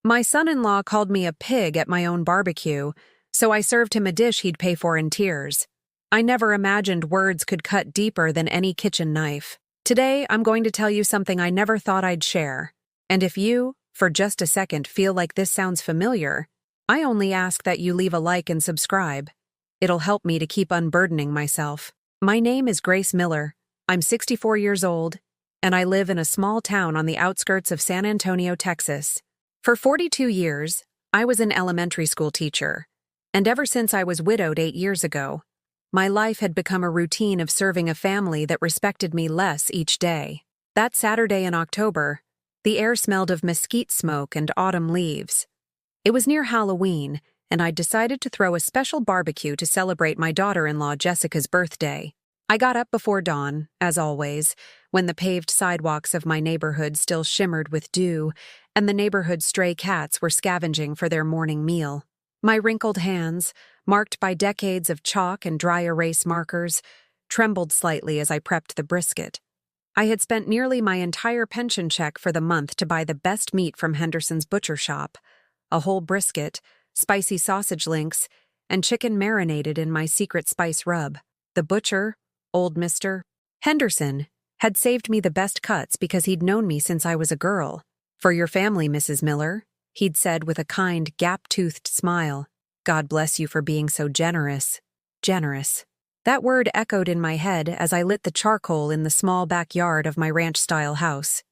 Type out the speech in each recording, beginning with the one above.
My son-in-law called me a pig at my own barbecue, so I served him a dish he'd pay for in tears. I never imagined words could cut deeper than any kitchen knife. Today, I'm going to tell you something I never thought I'd share. And if you, for just a second, feel like this sounds familiar, I only ask that you leave a like and subscribe. It'll help me to keep unburdening myself. My name is Grace Miller. I'm 64 years old, and I live in a small town on the outskirts of San Antonio, Texas. For 42 years, I was an elementary school teacher, and ever since I was widowed 8 years ago, my life had become a routine of serving a family that respected me less each day. That Saturday in October, the air smelled of mesquite smoke and autumn leaves. It was near Halloween, and I'd decided to throw a special barbecue to celebrate my daughter-in-law Jessica's birthday. I got up before dawn, as always, when the paved sidewalks of my neighborhood still shimmered with dew, and the neighborhood stray cats were scavenging for their morning meal. My wrinkled hands, marked by decades of chalk and dry erase markers, trembled slightly as I prepped the brisket. I had spent nearly my entire pension check for the month to buy the best meat from Henderson's butcher shop, a whole brisket, spicy sausage links, and chicken marinated in my secret spice rub. The butcher, old Mr. Henderson, had saved me the best cuts because he'd known me since I was a girl. "For your family, Mrs. Miller," he'd said with a kind, gap-toothed smile. "God bless you for being so generous." Generous. That word echoed in my head as I lit the charcoal in the small backyard of my ranch-style house.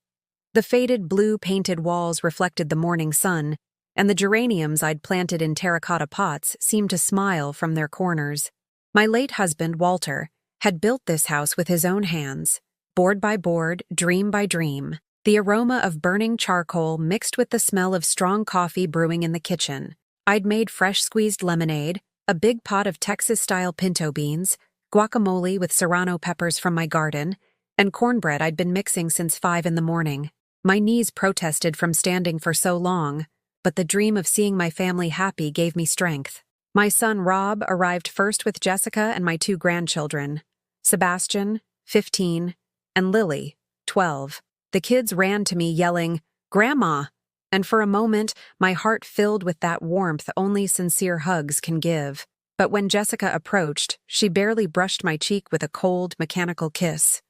The faded blue painted walls reflected the morning sun, and the geraniums I'd planted in terracotta pots seemed to smile from their corners. My late husband, Walter, had built this house with his own hands, board by board, dream by dream, the aroma of burning charcoal mixed with the smell of strong coffee brewing in the kitchen. I'd made fresh squeezed lemonade, a big pot of Texas-style pinto beans, guacamole with serrano peppers from my garden, and cornbread I'd been mixing since 5 in the morning. My knees protested from standing for so long, but the dream of seeing my family happy gave me strength. My son Rob arrived first with Jessica and my 2 grandchildren, Sebastian, 15, and Lily, 12. The kids ran to me yelling, "Grandma!" And for a moment, my heart filled with that warmth only sincere hugs can give. But when Jessica approached, she barely brushed my cheek with a cold, mechanical kiss.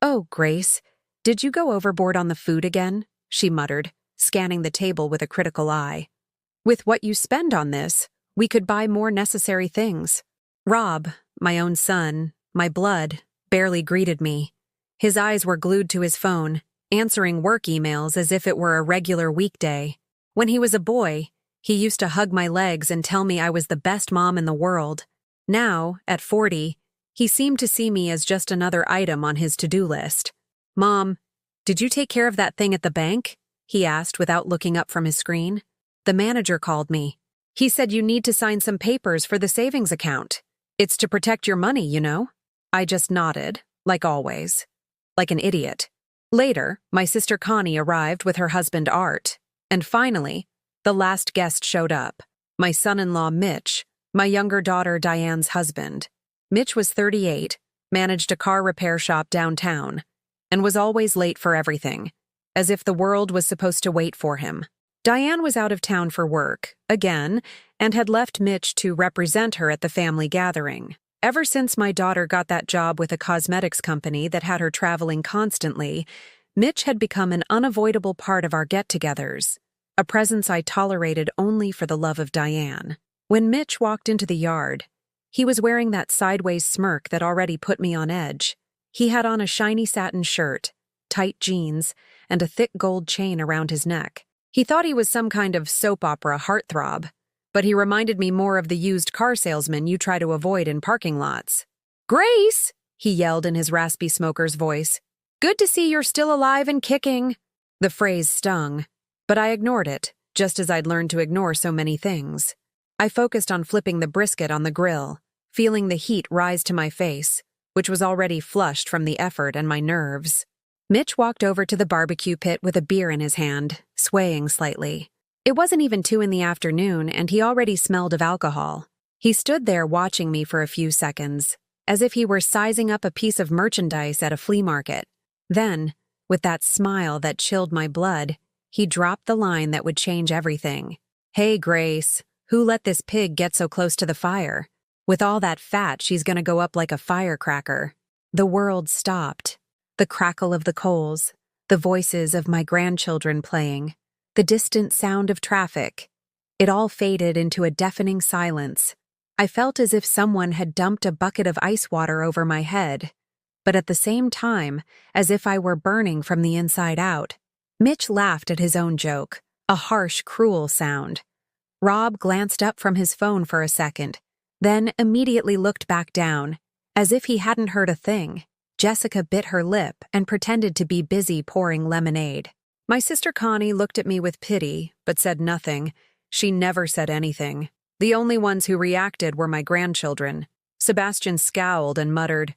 "Oh, Grace, did you go overboard on the food again?" she muttered, scanning the table with a critical eye. "With what you spend on this, we could buy more necessary things." Rob, my own son, my blood, barely greeted me. His eyes were glued to his phone, answering work emails as if it were a regular weekday. When he was a boy, he used to hug my legs and tell me I was the best mom in the world. Now, at 40, he seemed to see me as just another item on his to-do list. "Mom, did you take care of that thing at the bank?" he asked without looking up from his screen. "The manager called me. He said you need to sign some papers for the savings account. It's to protect your money, you know." I just nodded, like always, like an idiot. Later, my sister Connie arrived with her husband Art, and finally, the last guest showed up, my son-in-law Mitch, my younger daughter Diane's husband. Mitch was 38, managed a car repair shop downtown, and was always late for everything, as if the world was supposed to wait for him. Diane was out of town for work, again, and had left Mitch to represent her at the family gathering. Ever since my daughter got that job with a cosmetics company that had her traveling constantly, Mitch had become an unavoidable part of our get-togethers, a presence I tolerated only for the love of Diane. When Mitch walked into the yard, he was wearing that sideways smirk that already put me on edge. He had on a shiny satin shirt, tight jeans, and a thick gold chain around his neck. He thought he was some kind of soap opera heartthrob, but he reminded me more of the used car salesman you try to avoid in parking lots. "Grace!" he yelled in his raspy smoker's voice. "Good to see you're still alive and kicking." The phrase stung, but I ignored it, just as I'd learned to ignore so many things. I focused on flipping the brisket on the grill, feeling the heat rise to my face, which was already flushed from the effort and my nerves. Mitch walked over to the barbecue pit with a beer in his hand, swaying slightly. It wasn't even 2 in the afternoon, and he already smelled of alcohol. He stood there watching me for a few seconds, as if he were sizing up a piece of merchandise at a flea market. Then, with that smile that chilled my blood, he dropped the line that would change everything. "Hey, Grace, who let this pig get so close to the fire? With all that fat, she's gonna go up like a firecracker." The world stopped. The crackle of the coals, the voices of my grandchildren playing, the distant sound of traffic. It all faded into a deafening silence. I felt as if someone had dumped a bucket of ice water over my head, but at the same time, as if I were burning from the inside out. Mitch laughed at his own joke, a harsh, cruel sound. Rob glanced up from his phone for a second, then immediately looked back down, as if he hadn't heard a thing. Jessica bit her lip and pretended to be busy pouring lemonade. My sister Connie looked at me with pity, but said nothing. She never said anything. The only ones who reacted were my grandchildren. Sebastian scowled and muttered,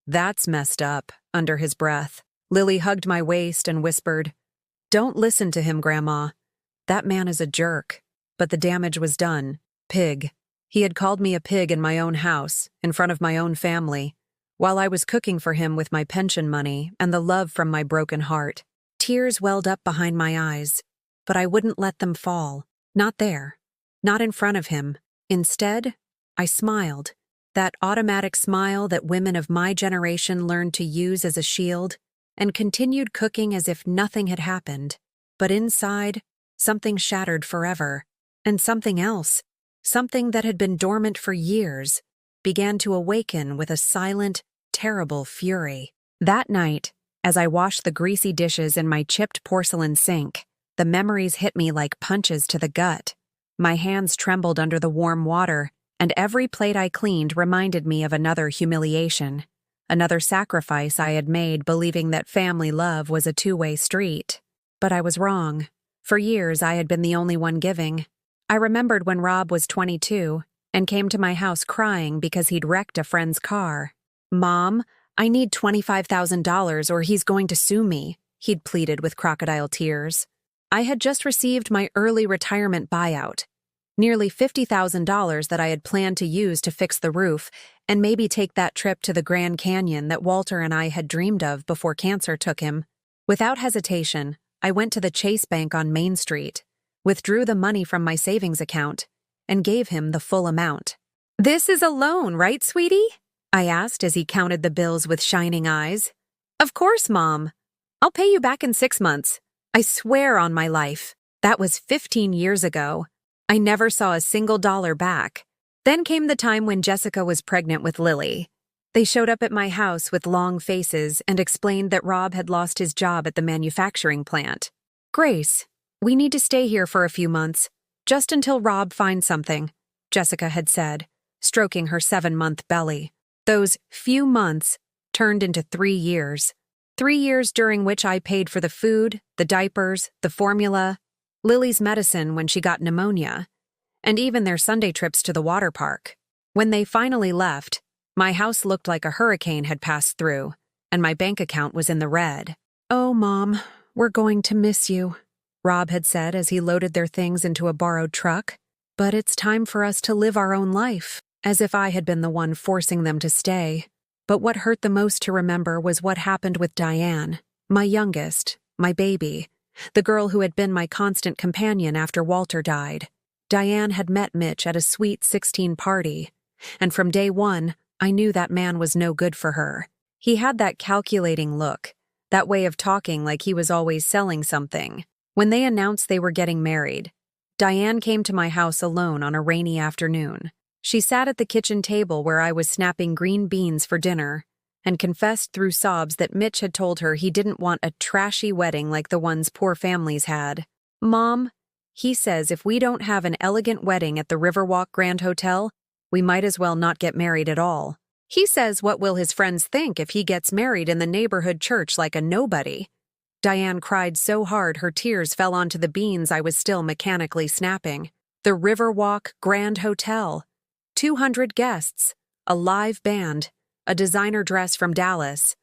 "That's messed up," under his breath. Lily hugged my waist and whispered, "Don't listen to him, Grandma. That man is a jerk." But the damage was done. Pig. He had called me a pig in my own house, in front of my own family, while I was cooking for him with my pension money and the love from my broken heart. Tears welled up behind my eyes, but I wouldn't let them fall. Not there. Not in front of him. Instead, I smiled. That automatic smile that women of my generation learned to use as a shield, and continued cooking as if nothing had happened. But inside, something shattered forever. And something else, something that had been dormant for years, began to awaken with a silent, terrible fury. That night, as I washed the greasy dishes in my chipped porcelain sink, the memories hit me like punches to the gut. My hands trembled under the warm water, and every plate I cleaned reminded me of another humiliation, another sacrifice I had made believing that family love was a two-way street. But I was wrong. For years, I had been the only one giving. I remembered when Rob was 22 and came to my house crying because he'd wrecked a friend's car. "Mom, I need $25,000 or he's going to sue me," he'd pleaded with crocodile tears. I had just received my early retirement buyout, nearly $50,000 that I had planned to use to fix the roof and maybe take that trip to the Grand Canyon that Walter and I had dreamed of before cancer took him. Without hesitation, I went to the Chase Bank on Main Street, withdrew the money from my savings account, and gave him the full amount. "This is a loan, right, sweetie?" I asked as he counted the bills with shining eyes. "Of course, Mom. I'll pay you back in 6 months. I swear on my life. That was 15 years ago. I never saw a single dollar back." Then came the time when Jessica was pregnant with Lily. They showed up at my house with long faces and explained that Rob had lost his job at the manufacturing plant. "Grace, we need to stay here for a few months, just until Rob finds something," Jessica had said, stroking her 7-month belly. Those few months turned into 3 years. 3 years during which I paid for the food, the diapers, the formula, Lily's medicine when she got pneumonia, and even their Sunday trips to the water park. When they finally left, my house looked like a hurricane had passed through, and my bank account was in the red. "Oh, Mom, we're going to miss you," Rob had said as he loaded their things into a borrowed truck. "But it's time for us to live our own life," as if I had been the one forcing them to stay. But what hurt the most to remember was what happened with Diane, my youngest, my baby, the girl who had been my constant companion after Walter died. Diane had met Mitch at a Sweet 16 party, and from day one, I knew that man was no good for her. He had that calculating look, that way of talking like he was always selling something. When they announced they were getting married, Diane came to my house alone on a rainy afternoon. She sat at the kitchen table where I was snapping green beans for dinner and confessed through sobs that Mitch had told her he didn't want a trashy wedding like the ones poor families had. "Mom, he says if we don't have an elegant wedding at the Riverwalk Grand Hotel, we might as well not get married at all. He says what will his friends think if he gets married in the neighborhood church like a nobody?" Diane cried so hard her tears fell onto the beans I was still mechanically snapping. The Riverwalk Grand Hotel. 200 guests, a live band, a designer dress from Dallas,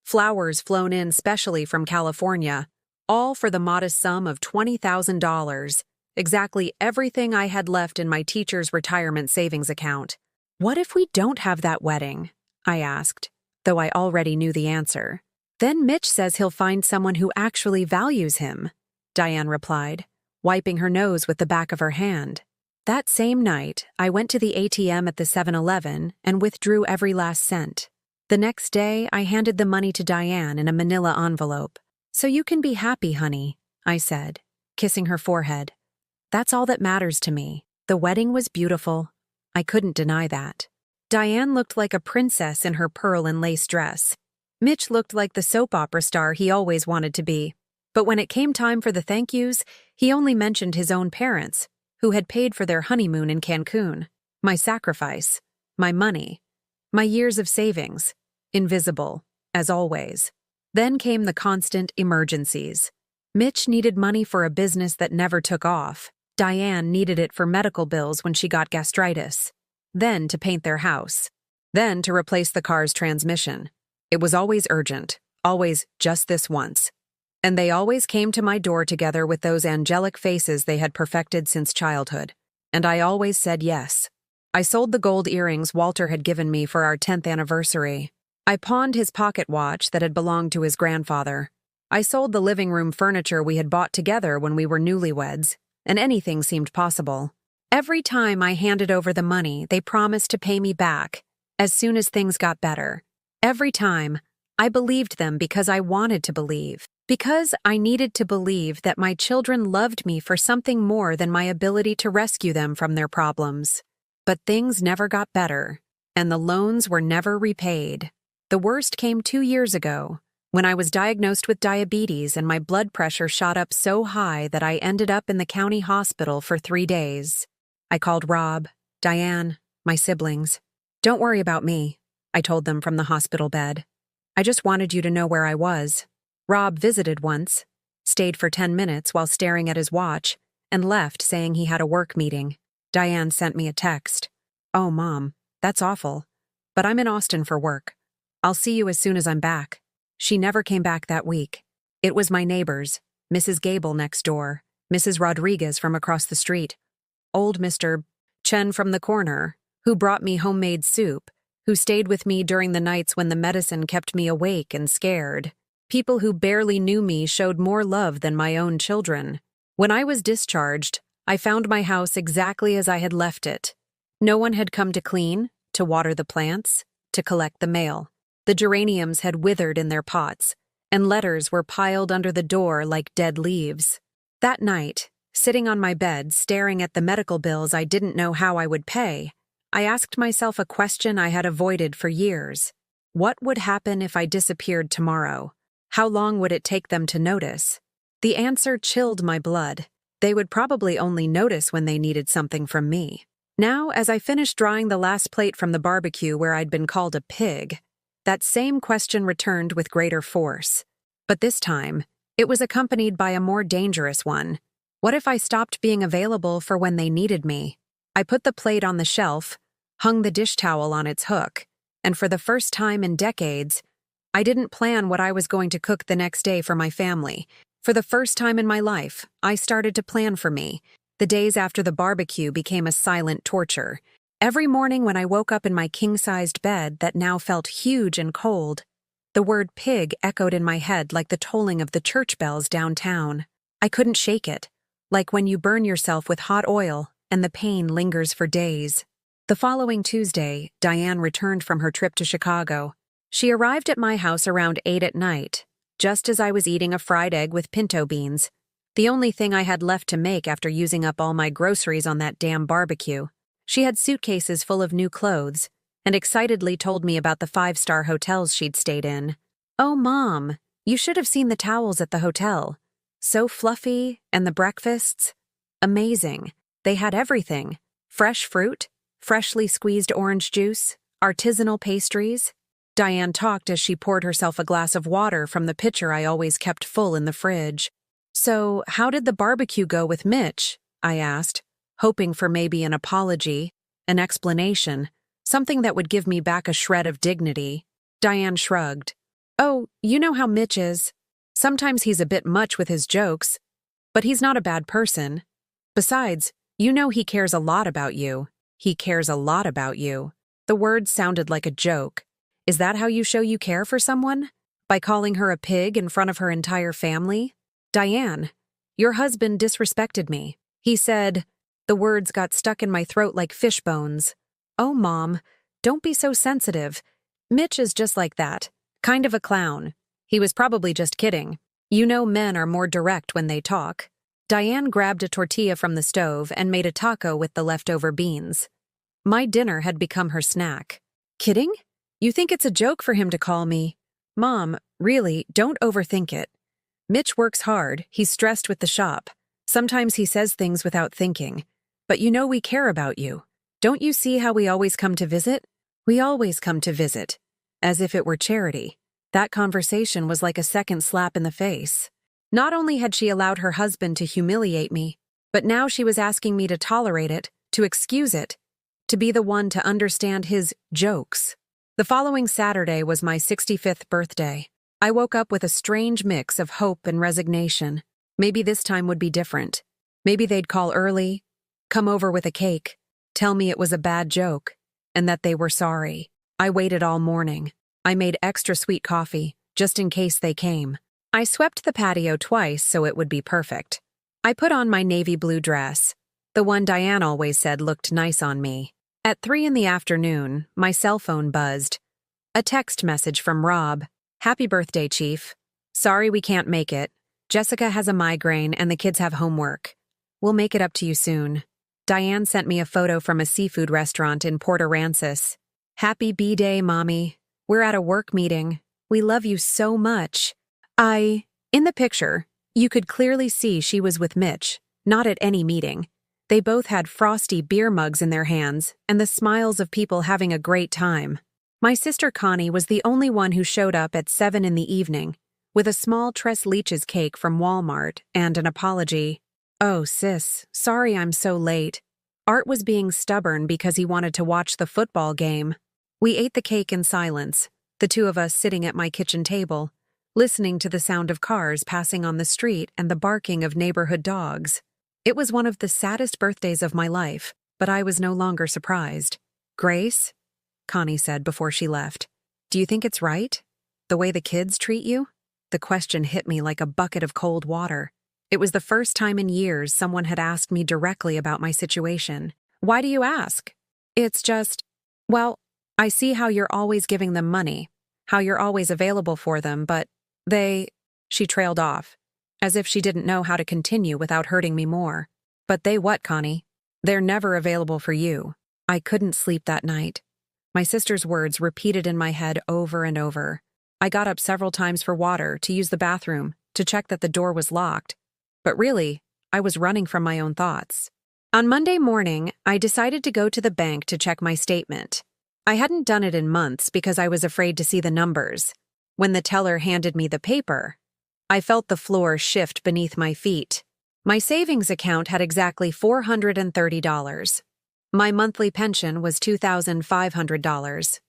flowers flown in specially from California, all for the modest sum of $20,000, exactly everything I had left in my teacher's retirement savings account. "What if we don't have that wedding?" I asked, though I already knew the answer. "Then Mitch says he'll find someone who actually values him," Diane replied, wiping her nose with the back of her hand. That same night, I went to the ATM at the 7-Eleven and withdrew every last cent. The next day, I handed the money to Diane in a manila envelope. "So you can be happy, honey," I said, kissing her forehead. "That's all that matters to me." The wedding was beautiful. I couldn't deny that. Diane looked like a princess in her pearl and lace dress. Mitch looked like the soap opera star he always wanted to be. But when it came time for the thank yous, he only mentioned his own parents, who had paid for their honeymoon in Cancun. My sacrifice, my money, my years of savings, invisible, as always. Then came the constant emergencies. Mitch needed money for a business that never took off. Diane needed it for medical bills when she got gastritis. Then to paint their house. Then to replace the car's transmission. It was always urgent, always just this once. And they always came to my door together with those angelic faces they had perfected since childhood. And I always said yes. I sold the gold earrings Walter had given me for our 10th anniversary. I pawned his pocket watch that had belonged to his grandfather. I sold the living room furniture we had bought together when we were newlyweds, and anything seemed possible. Every time I handed over the money, they promised to pay me back as soon as things got better. Every time, I believed them because I wanted to believe. Because I needed to believe that my children loved me for something more than my ability to rescue them from their problems. But things never got better, and the loans were never repaid. The worst came 2 years ago, when I was diagnosed with diabetes and my blood pressure shot up so high that I ended up in the county hospital for 3 days. I called Rob, Diane, my siblings. "Don't worry about me," I told them from the hospital bed. "I just wanted you to know where I was." Rob visited once, stayed for 10 minutes while staring at his watch, and left saying he had a work meeting. Diane sent me a text. "Oh, Mom, that's awful. But I'm in Austin for work. I'll see you as soon as I'm back." She never came back that week. It was my neighbors, Mrs. Gable next door, Mrs. Rodriguez from across the street, old Mr. Chen from the corner, who brought me homemade soup, who stayed with me during the nights when the medicine kept me awake and scared. People who barely knew me showed more love than my own children. When I was discharged, I found my house exactly as I had left it. No one had come to clean, to water the plants, to collect the mail. The geraniums had withered in their pots, and letters were piled under the door like dead leaves. That night, sitting on my bed staring at the medical bills I didn't know how I would pay, I asked myself a question I had avoided for years. What would happen if I disappeared tomorrow? How long would it take them to notice? The answer chilled my blood. They would probably only notice when they needed something from me. Now, as I finished drying the last plate from the barbecue where I'd been called a pig, that same question returned with greater force. But this time, it was accompanied by a more dangerous one. What if I stopped being available for when they needed me? I put the plate on the shelf, hung the dish towel on its hook, and for the first time in decades, I didn't plan what I was going to cook the next day for my family. For the first time in my life, I started to plan for me. The days after the barbecue became a silent torture. Every morning when I woke up in my king-sized bed that now felt huge and cold, the word pig echoed in my head like the tolling of the church bells downtown. I couldn't shake it, like when you burn yourself with hot oil and the pain lingers for days. The following Tuesday, Diane returned from her trip to Chicago. She arrived at my house around 8 at night, just as I was eating a fried egg with pinto beans, the only thing I had left to make after using up all my groceries on that damn barbecue. She had suitcases full of new clothes, and excitedly told me about the 5-star hotels she'd stayed in. "Oh, Mom, you should have seen the towels at the hotel. So fluffy, and the breakfasts. Amazing. They had everything. Fresh fruit, freshly squeezed orange juice, artisanal pastries." Diane talked as she poured herself a glass of water from the pitcher I always kept full in the fridge. "So, how did the barbecue go with Mitch?" I asked, hoping for maybe an apology, an explanation, something that would give me back a shred of dignity. Diane shrugged. "Oh, you know how Mitch is. Sometimes he's a bit much with his jokes, but he's not a bad person. Besides, you know he cares a lot about you. He cares a lot about you." The words sounded like a joke. Is that how you show you care for someone? By calling her a pig in front of her entire family? Diane, Your husband disrespected me. He said, the words got stuck in my throat like fish bones. Oh, Mom, don't be so sensitive. Mitch is just like that. Kind of a clown. He was probably just kidding. You know men are more direct when they talk. Diane grabbed a tortilla from the stove and made a taco with the leftover beans. My dinner had become her snack. Kidding? You think it's a joke for him to call me? Mom, really, don't overthink it. Mitch works hard. He's stressed with the shop. Sometimes he says things without thinking. But you know we care about you. Don't you see how we always come to visit? We always come to visit. As if it were charity. That conversation was like a second slap in the face. Not only had she allowed her husband to humiliate me, but now she was asking me to tolerate it, to excuse it, to be the one to understand his jokes. The following Saturday was my 65th birthday. I woke up with a strange mix of hope and resignation. Maybe this time would be different. Maybe they'd call early, come over with a cake, tell me it was a bad joke, and that they were sorry. I waited all morning. I made extra sweet coffee, just in case they came. I swept the patio twice so it would be perfect. I put on my navy blue dress, the one Diane always said looked nice on me. At 3 in the afternoon, my cell phone buzzed. A text message from Rob. Happy birthday, Chief. Sorry we can't make it. Jessica has a migraine and the kids have homework. We'll make it up to you soon. Diane sent me a photo from a seafood restaurant in Port Aransas. Happy B-Day, Mommy. We're at a work meeting. We love you so much. In the picture, you could clearly see she was with Mitch, not at any meeting. They both had frosty beer mugs in their hands and the smiles of people having a great time. My sister Connie was the only one who showed up at 7 in the evening, with a small Tres Leches cake from Walmart and an apology. Oh, sis, sorry I'm so late. Art was being stubborn because he wanted to watch the football game. We ate the cake in silence, the two of us sitting at my kitchen table, listening to the sound of cars passing on the street and the barking of neighborhood dogs. It was one of the saddest birthdays of my life, but I was no longer surprised. Grace, Connie said before she left, do you think it's right? The way the kids treat you? The question hit me like a bucket of cold water. It was the first time in years someone had asked me directly about my situation. Why do you ask? It's just, well, I see how you're always giving them money, how you're always available for them, but she trailed off, as if she didn't know how to continue without hurting me more. But they what, Connie? They're never available for you. I couldn't sleep that night. My sister's words repeated in my head over and over. I got up several times for water, to use the bathroom, to check that the door was locked. But really, I was running from my own thoughts. On Monday morning, I decided to go to the bank to check my statement. I hadn't done it in months because I was afraid to see the numbers. When the teller handed me the paper, I felt the floor shift beneath my feet. My savings account had exactly $430. My monthly pension was $2,500.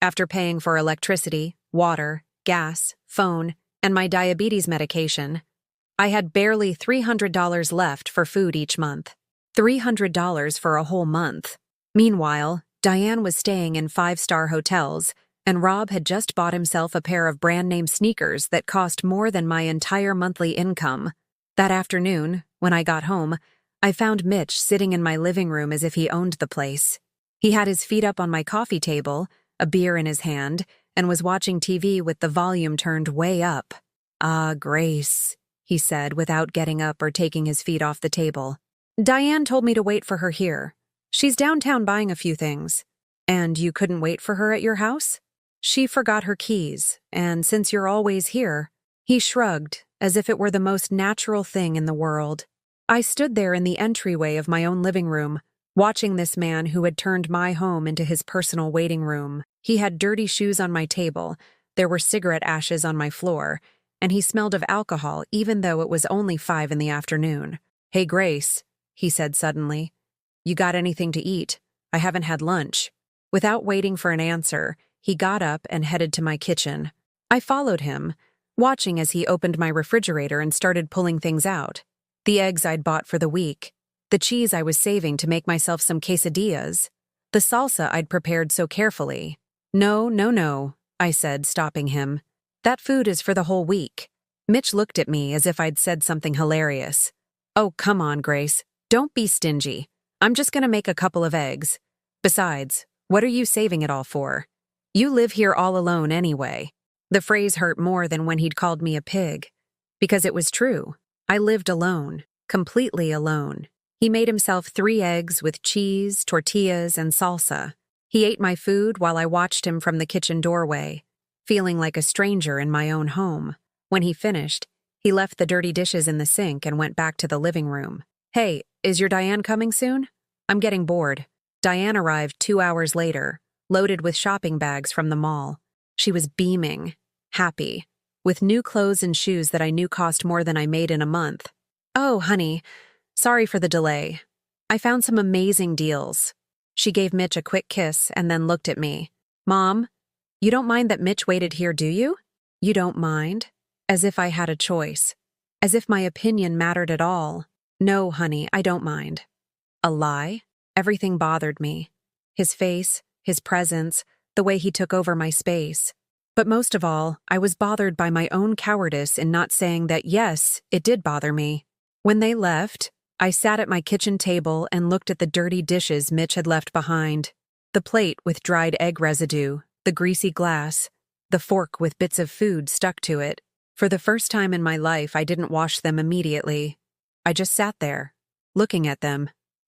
After paying for electricity, water, gas, phone, and my diabetes medication, I had barely $300 left for food each month. $300 for a whole month. Meanwhile, Diane was staying in 5-star hotels, and Rob had just bought himself a pair of brand-name sneakers that cost more than my entire monthly income. That afternoon, when I got home, I found Mitch sitting in my living room as if he owned the place. He had his feet up on my coffee table, a beer in his hand, and was watching TV with the volume turned way up. "Ah, Grace," he said without getting up or taking his feet off the table. "Diane told me to wait for her here. She's downtown buying a few things." "And you couldn't wait for her at your house?" "She forgot her keys, and since you're always here..." He shrugged, as if it were the most natural thing in the world. I stood there in the entryway of my own living room, watching this man who had turned my home into his personal waiting room. He had dirty shoes on my table, there were cigarette ashes on my floor, and he smelled of alcohol even though it was only 5 in the afternoon. "Hey, Grace," he said suddenly. "You got anything to eat? I haven't had lunch." Without waiting for an answer, he got up and headed to my kitchen. I followed him, watching as he opened my refrigerator and started pulling things out. The eggs I'd bought for the week, the cheese I was saving to make myself some quesadillas, the salsa I'd prepared so carefully. "No, no, no," I said, stopping him. "That food is for the whole week. Mitch looked at me as if I'd said something hilarious. Oh, come on, Grace. Don't be stingy. I'm just gonna make a couple of eggs. Besides, what are you saving it all for? You live here all alone anyway. The phrase hurt more than when he'd called me a pig. Because it was true. I lived alone, completely alone. He made himself 3 eggs with cheese, tortillas, and salsa. He ate my food while I watched him from the kitchen doorway, feeling like a stranger in my own home. When he finished, he left the dirty dishes in the sink and went back to the living room. Hey, is your Diane coming soon? I'm getting bored. Diane arrived 2 hours later, loaded with shopping bags from the mall. She was beaming, happy, with new clothes and shoes that I knew cost more than I made in a month. Oh, honey, sorry for the delay. I found some amazing deals. She gave Mitch a quick kiss and then looked at me. Mom, you don't mind that Mitch waited here, do you? You don't mind? As if I had a choice. As if my opinion mattered at all. No, honey, I don't mind. A lie? Everything bothered me. His face, his presence, the way he took over my space. But most of all, I was bothered by my own cowardice in not saying that yes, it did bother me. When they left, I sat at my kitchen table and looked at the dirty dishes Mitch had left behind. The plate with dried egg residue, the greasy glass, the fork with bits of food stuck to it. For the first time in my life, I didn't wash them immediately. I just sat there, looking at them,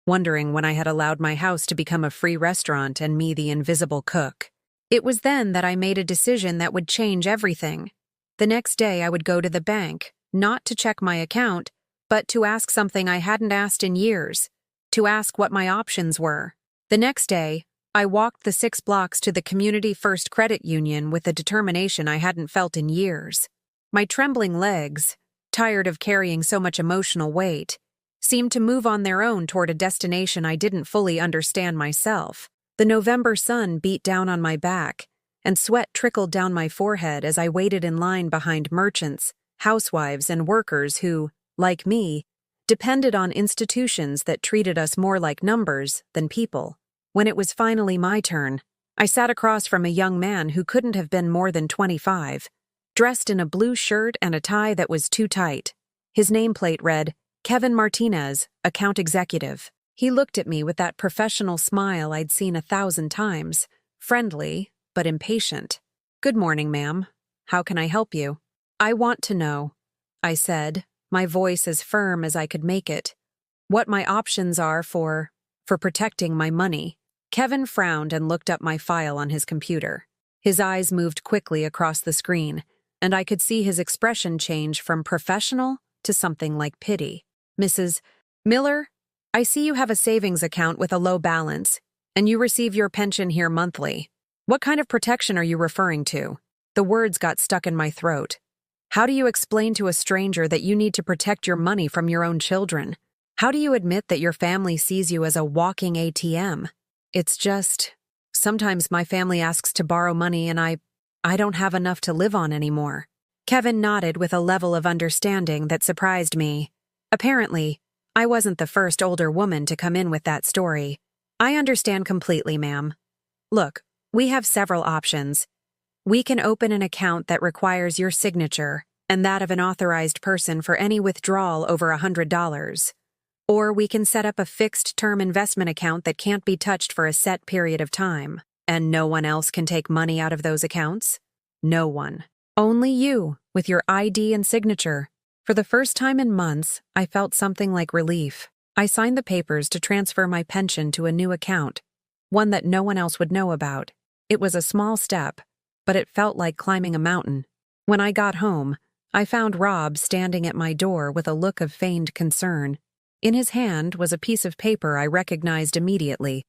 wondering when I had allowed my house to become a free restaurant and me the invisible cook. It was then that I made a decision that would change everything. The next day, I would go to the bank, not to check my account, but to ask something I hadn't asked in years, to ask what my options were. The next day, I walked the 6 blocks to the Community First Credit Union with a determination I hadn't felt in years. My trembling legs, tired of carrying so much emotional weight, seemed to move on their own toward a destination I didn't fully understand myself. The November sun beat down on my back, and sweat trickled down my forehead as I waited in line behind merchants, housewives, and workers who, like me, depended on institutions that treated us more like numbers than people. When it was finally my turn, I sat across from a young man who couldn't have been more than 25, dressed in a blue shirt and a tie that was too tight. His nameplate read, Kevin Martinez, Account Executive. He looked at me with that professional smile I'd seen 1,000 times, friendly, but impatient. Good morning, ma'am. How can I help you? I want to know, I said, my voice as firm as I could make it, what my options are for protecting my money. Kevin frowned and looked up my file on his computer. His eyes moved quickly across the screen, and I could see his expression change from professional to something like pity. Mrs. Miller, I see you have a savings account with a low balance, and you receive your pension here monthly. What kind of protection are you referring to? The words got stuck in my throat. How do you explain to a stranger that you need to protect your money from your own children? How do you admit that your family sees you as a walking ATM? It's just, sometimes my family asks to borrow money and I don't have enough to live on anymore. Kevin nodded with a level of understanding that surprised me. Apparently, I wasn't the first older woman to come in with that story. I understand completely, ma'am. Look, we have several options. We can open an account that requires your signature and that of an authorized person for any withdrawal over $100. Or we can set up a fixed-term investment account that can't be touched for a set period of time. And no one else can take money out of those accounts? No one. Only you, with your ID and signature. For the first time in months, I felt something like relief. I signed the papers to transfer my pension to a new account, one that no one else would know about. It was a small step, but it felt like climbing a mountain. When I got home, I found Rob standing at my door with a look of feigned concern. In his hand was a piece of paper I recognized immediately.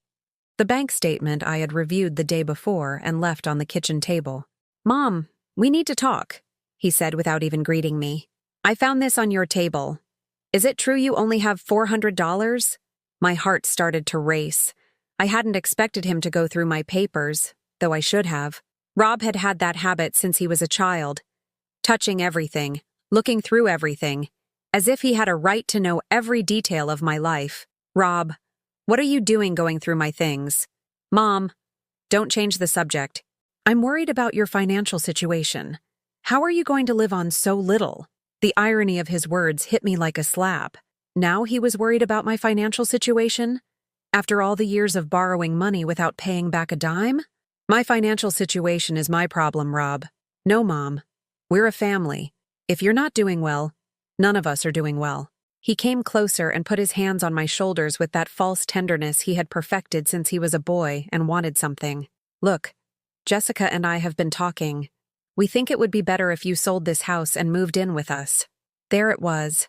The bank statement I had reviewed the day before and left on the kitchen table. Mom, we need to talk, he said without even greeting me. I found this on your table. Is it true you only have $400? My heart started to race. I hadn't expected him to go through my papers, though I should have. Rob had had that habit since he was a child, touching everything, looking through everything, as if he had a right to know every detail of my life. Rob, what are you doing going through my things? Mom, don't change the subject. I'm worried about your financial situation. How are you going to live on so little? The irony of his words hit me like a slap. Now he was worried about my financial situation? After all the years of borrowing money without paying back a dime? My financial situation is my problem, Rob. No, Mom. We're a family. If you're not doing well, none of us are doing well. He came closer and put his hands on my shoulders with that false tenderness he had perfected since he was a boy and wanted something. Look, Jessica and I have been talking. We think it would be better if you sold this house and moved in with us. There it was.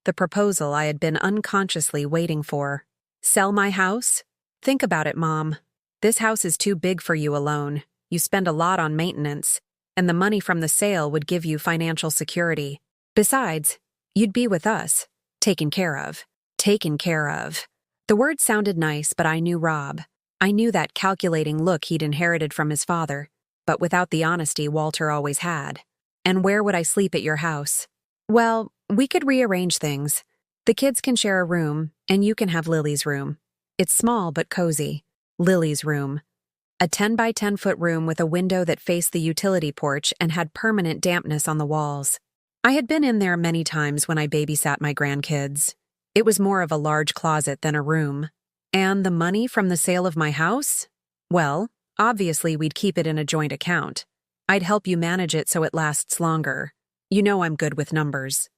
The proposal I had been unconsciously waiting for. Sell my house? Think about it, Mom. This house is too big for you alone. You spend a lot on maintenance, and the money from the sale would give you financial security. Besides, you'd be with us. Taken care of. Taken care of. The word sounded nice, but I knew Rob. I knew that calculating look he'd inherited from his father, but without the honesty Walter always had. And where would I sleep at your house? Well, we could rearrange things. The kids can share a room, and you can have Lily's room. It's small but cozy. Lily's room. A 10 by 10-foot room with a window that faced the utility porch and had permanent dampness on the walls. I had been in there many times when I babysat my grandkids. It was more of a large closet than a room. And the money from the sale of my house? Well, obviously we'd keep it in a joint account. I'd help you manage it so it lasts longer. You know I'm good with numbers.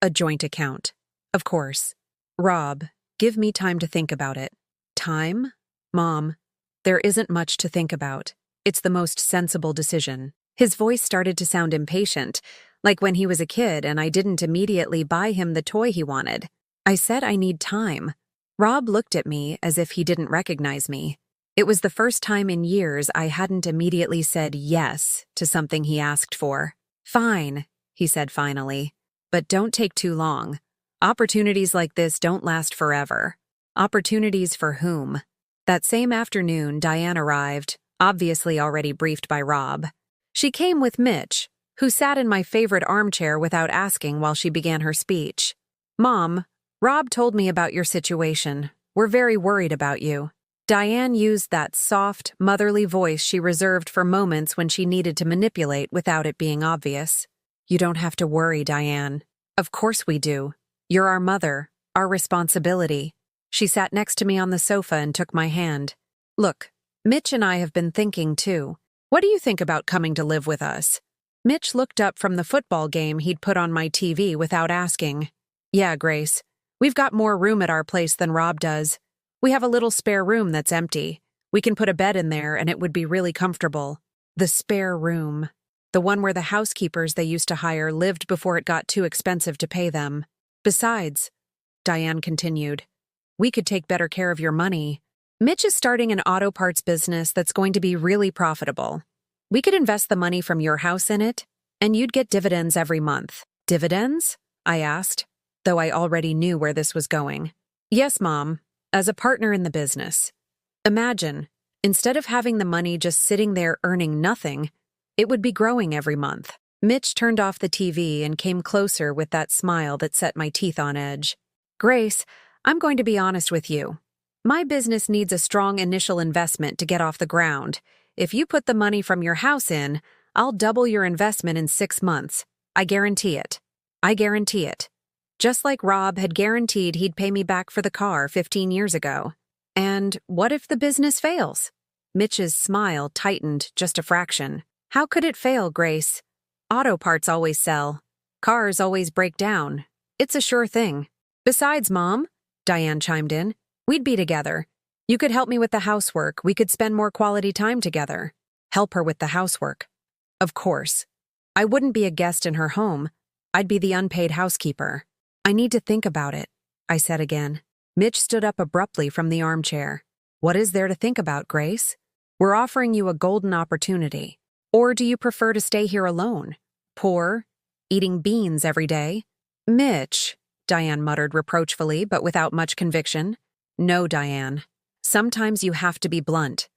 A joint account. Of course. Rob, give me time to think about it. Time? Mom, there isn't much to think about. It's the most sensible decision. His voice started to sound impatient, like when he was a kid and I didn't immediately buy him the toy he wanted. I said I need time. Rob looked at me as if he didn't recognize me. It was the first time in years I hadn't immediately said yes to something he asked for. Fine, he said finally. But don't take too long. Opportunities like this don't last forever. Opportunities for whom? That same afternoon, Diane arrived, obviously already briefed by Rob. She came with Mitch, who sat in my favorite armchair without asking while she began her speech. Mom, Rob told me about your situation. We're very worried about you. Diane used that soft, motherly voice she reserved for moments when she needed to manipulate without it being obvious. You don't have to worry, Diane. Of course we do. You're our mother, our responsibility. She sat next to me on the sofa and took my hand. Look, Mitch and I have been thinking too. What do you think about coming to live with us? Mitch looked up from the football game he'd put on my TV without asking. Yeah, Grace. We've got more room at our place than Rob does. We have a little spare room that's empty. We can put a bed in there and it would be really comfortable. The spare room. The one where the housekeepers they used to hire lived before it got too expensive to pay them. Besides, Diane continued, we could take better care of your money. Mitch is starting an auto parts business that's going to be really profitable. We could invest the money from your house in it, and you'd get dividends every month. Dividends? I asked, though I already knew where this was going. Yes, Mom, as a partner in the business. Imagine, instead of having the money just sitting there earning nothing, it would be growing every month. Mitch turned off the TV and came closer with that smile that set my teeth on edge. Grace, I'm going to be honest with you. My business needs a strong initial investment to get off the ground. If you put the money from your house in, I'll double your investment in 6 months. I guarantee it. I guarantee it. Just like Rob had guaranteed he'd pay me back for the car 15 years ago. And what if the business fails? Mitch's smile tightened just a fraction. How could it fail, Grace? Auto parts always sell. Cars always break down. It's a sure thing. Besides, Mom, Diane chimed in, we'd be together. You could help me with the housework. We could spend more quality time together. Help her with the housework. Of course. I wouldn't be a guest in her home. I'd be the unpaid housekeeper. I need to think about it, I said again. Mitch stood up abruptly from the armchair. What is there to think about, Grace? We're offering you a golden opportunity. Or do you prefer to stay here alone? Poor? Eating beans every day? Mitch, Diane muttered reproachfully but without much conviction. No, Diane. Sometimes you have to be blunt.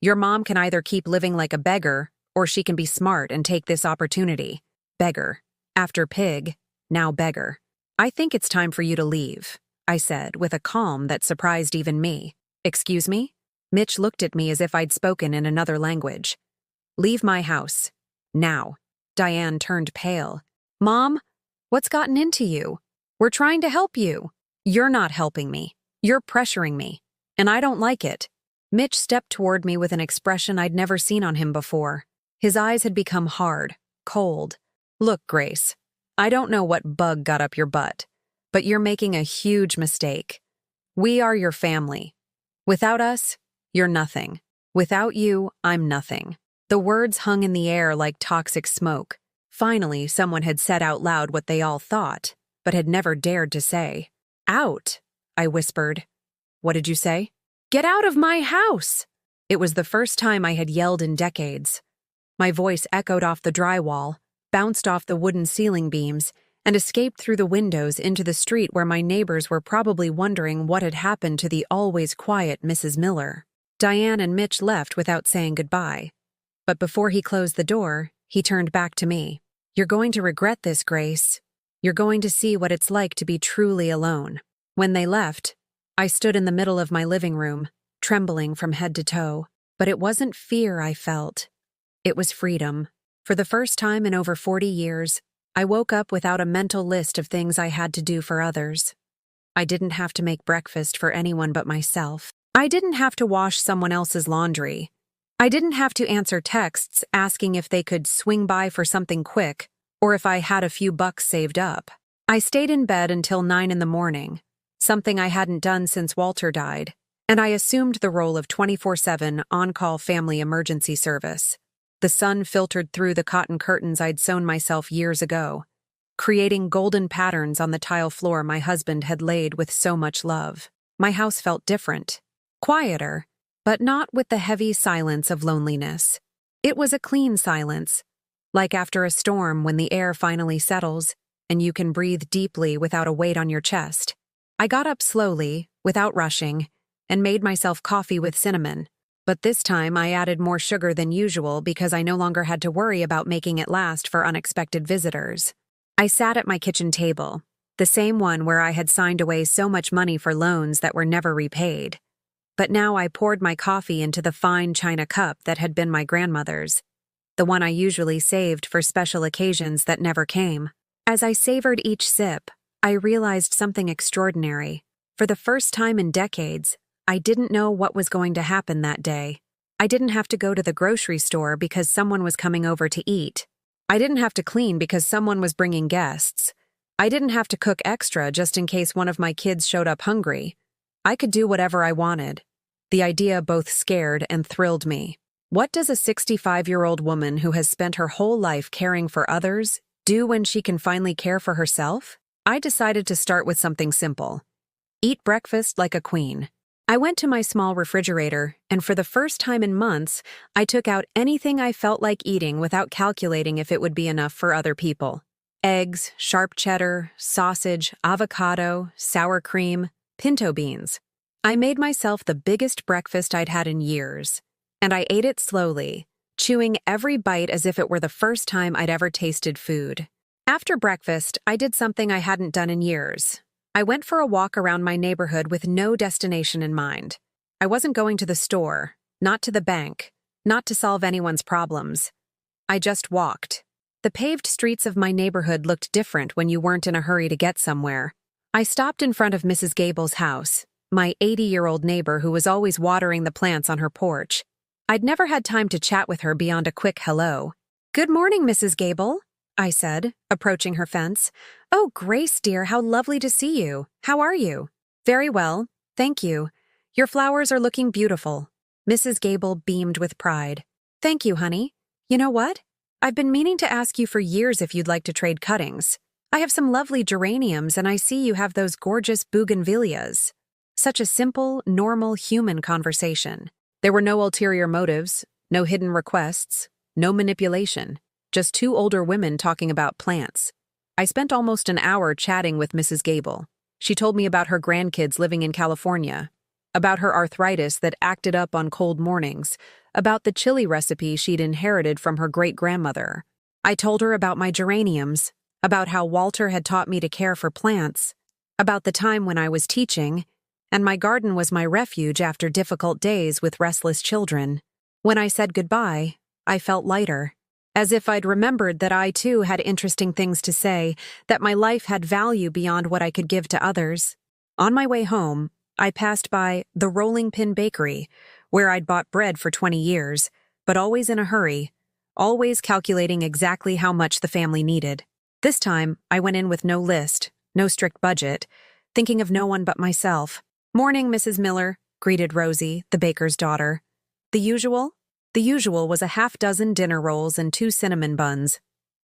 Your mom can either keep living like a beggar, or she can be smart and take this opportunity. Beggar. After pig, now beggar. I think it's time for you to leave, I said with a calm that surprised even me. Excuse me? Mitch looked at me as if I'd spoken in another language. Leave my house. Now. Diane turned pale. Mom, what's gotten into you? We're trying to help you. You're not helping me. You're pressuring me. And I don't like it. Mitch stepped toward me with an expression I'd never seen on him before. His eyes had become hard, cold. Look, Grace, I don't know what bug got up your butt, but you're making a huge mistake. We are your family. Without us, you're nothing. Without you, I'm nothing. The words hung in the air like toxic smoke. Finally, someone had said out loud what they all thought, but had never dared to say. Out, I whispered. What did you say? Get out of my house! It was the first time I had yelled in decades. My voice echoed off the drywall, bounced off the wooden ceiling beams, and escaped through the windows into the street where my neighbors were probably wondering what had happened to the always quiet Mrs. Miller. Diane and Mitch left without saying goodbye. But before he closed the door, he turned back to me. You're going to regret this, Grace. You're going to see what it's like to be truly alone. When they left, I stood in the middle of my living room, trembling from head to toe. But it wasn't fear I felt. It was freedom. For the first time in over 40 years, I woke up without a mental list of things I had to do for others. I didn't have to make breakfast for anyone but myself. I didn't have to wash someone else's laundry. I didn't have to answer texts asking if they could swing by for something quick or if I had a few bucks saved up. I stayed in bed until 9 in the morning, something I hadn't done since Walter died, and I assumed the role of 24/7 on-call family emergency service. The sun filtered through the cotton curtains I'd sewn myself years ago, creating golden patterns on the tile floor my husband had laid with so much love. My house felt different, quieter, but not with the heavy silence of loneliness. It was a clean silence, like after a storm when the air finally settles and you can breathe deeply without a weight on your chest. I got up slowly, without rushing, and made myself coffee with cinnamon. But this time I added more sugar than usual because I no longer had to worry about making it last for unexpected visitors. I sat at my kitchen table, the same one where I had signed away so much money for loans that were never repaid. But now I poured my coffee into the fine china cup that had been my grandmother's, the one I usually saved for special occasions that never came. As I savored each sip, I realized something extraordinary. For the first time in decades, I didn't know what was going to happen that day. I didn't have to go to the grocery store because someone was coming over to eat. I didn't have to clean because someone was bringing guests. I didn't have to cook extra just in case one of my kids showed up hungry. I could do whatever I wanted. The idea both scared and thrilled me. What does a 65-year-old woman who has spent her whole life caring for others do when she can finally care for herself? I decided to start with something simple. Eat breakfast like a queen. I went to my small refrigerator, and for the first time in months, I took out anything I felt like eating without calculating if it would be enough for other people. Eggs, sharp cheddar, sausage, avocado, sour cream, pinto beans. I made myself the biggest breakfast I'd had in years, and I ate it slowly, chewing every bite as if it were the first time I'd ever tasted food. After breakfast, I did something I hadn't done in years. I went for a walk around my neighborhood with no destination in mind. I wasn't going to the store, not to the bank, not to solve anyone's problems. I just walked. The paved streets of my neighborhood looked different when you weren't in a hurry to get somewhere. I stopped in front of Mrs. Gable's house, my 80-year-old neighbor who was always watering the plants on her porch. I'd never had time to chat with her beyond a quick hello. "Good morning, Mrs. Gable," I said, approaching her fence. "Oh, Grace, dear, how lovely to see you. How are you?" "Very well, thank you. Your flowers are looking beautiful." Mrs. Gable beamed with pride. "Thank you, honey. You know what? I've been meaning to ask you for years if you'd like to trade cuttings. I have some lovely geraniums, and I see you have those gorgeous bougainvilleas." Such a simple, normal human conversation. There were no ulterior motives, no hidden requests, no manipulation. Just two older women talking about plants. I spent almost an hour chatting with Mrs. Gable. She told me about her grandkids living in California, about her arthritis that acted up on cold mornings, about the chili recipe she'd inherited from her great-grandmother. I told her about my geraniums, about how Walter had taught me to care for plants, about the time when I was teaching, and my garden was my refuge after difficult days with restless children. When I said goodbye, I felt lighter. as if I'd remembered that I too had interesting things to say, that my life had value beyond what I could give to others. On my way home, I passed by the Rolling Pin Bakery, where I'd bought bread for 20 years, but always in a hurry, always calculating exactly how much the family needed. This time, I went in with no list, no strict budget, thinking of no one but myself. "Morning, Mrs. Miller," greeted Rosie, the baker's daughter. "The usual?" The usual was a half-dozen dinner rolls and 2 cinnamon buns,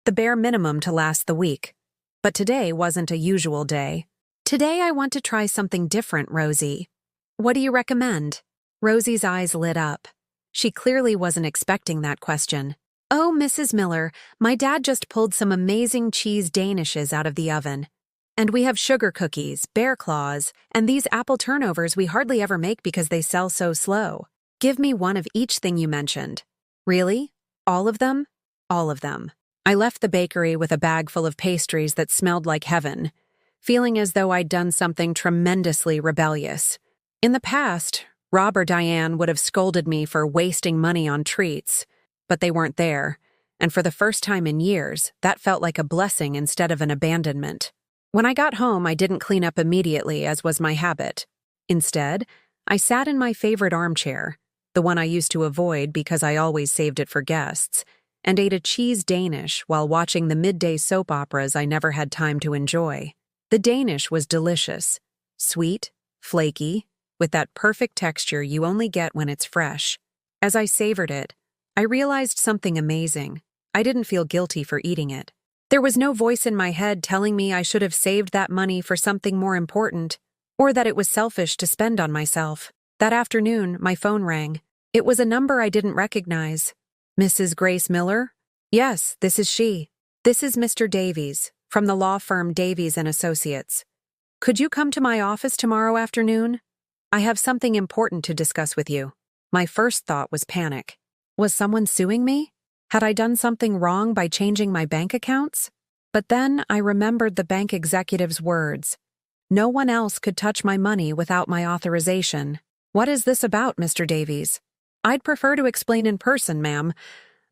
the bare minimum to last the week. But today wasn't a usual day. "Today I want to try something different, Rosie. What do you recommend?" Rosie's eyes lit up. She clearly wasn't expecting that question. "Oh, Mrs. Miller, my dad just pulled some amazing cheese danishes out of the oven. And we have sugar cookies, bear claws, and these apple turnovers we hardly ever make because they sell so slow. Give me one of each thing you mentioned." "Really? All of them?" "All of them." I left the bakery with a bag full of pastries that smelled like heaven, feeling as though I'd done something tremendously rebellious. In the past, Rob or Diane would have scolded me for wasting money on treats, but they weren't there, and for the first time in years, that felt like a blessing instead of an abandonment. When I got home, I didn't clean up immediately, as was my habit. Instead, I sat in my favorite armchair, the one I used to avoid because I always saved it for guests, and ate a cheese Danish while watching the midday soap operas I never had time to enjoy. The Danish was delicious, sweet, flaky, with that perfect texture you only get when it's fresh. As I savored it, I realized something amazing. I didn't feel guilty for eating it. There was no voice in my head telling me I should have saved that money for something more important, or that it was selfish to spend on myself. That afternoon, my phone rang. It was a number I didn't recognize. "Mrs. Grace Miller?" "Yes, this is she." "This is Mr. Davies, from the law firm Davies & Associates. Could you come to my office tomorrow afternoon? I have something important to discuss with you." My first thought was panic. Was someone suing me? Had I done something wrong by changing my bank accounts? But then I remembered the bank executive's words. No one else could touch my money without my authorization. "What is this about, Mr. Davies?" "I'd prefer to explain in person, ma'am,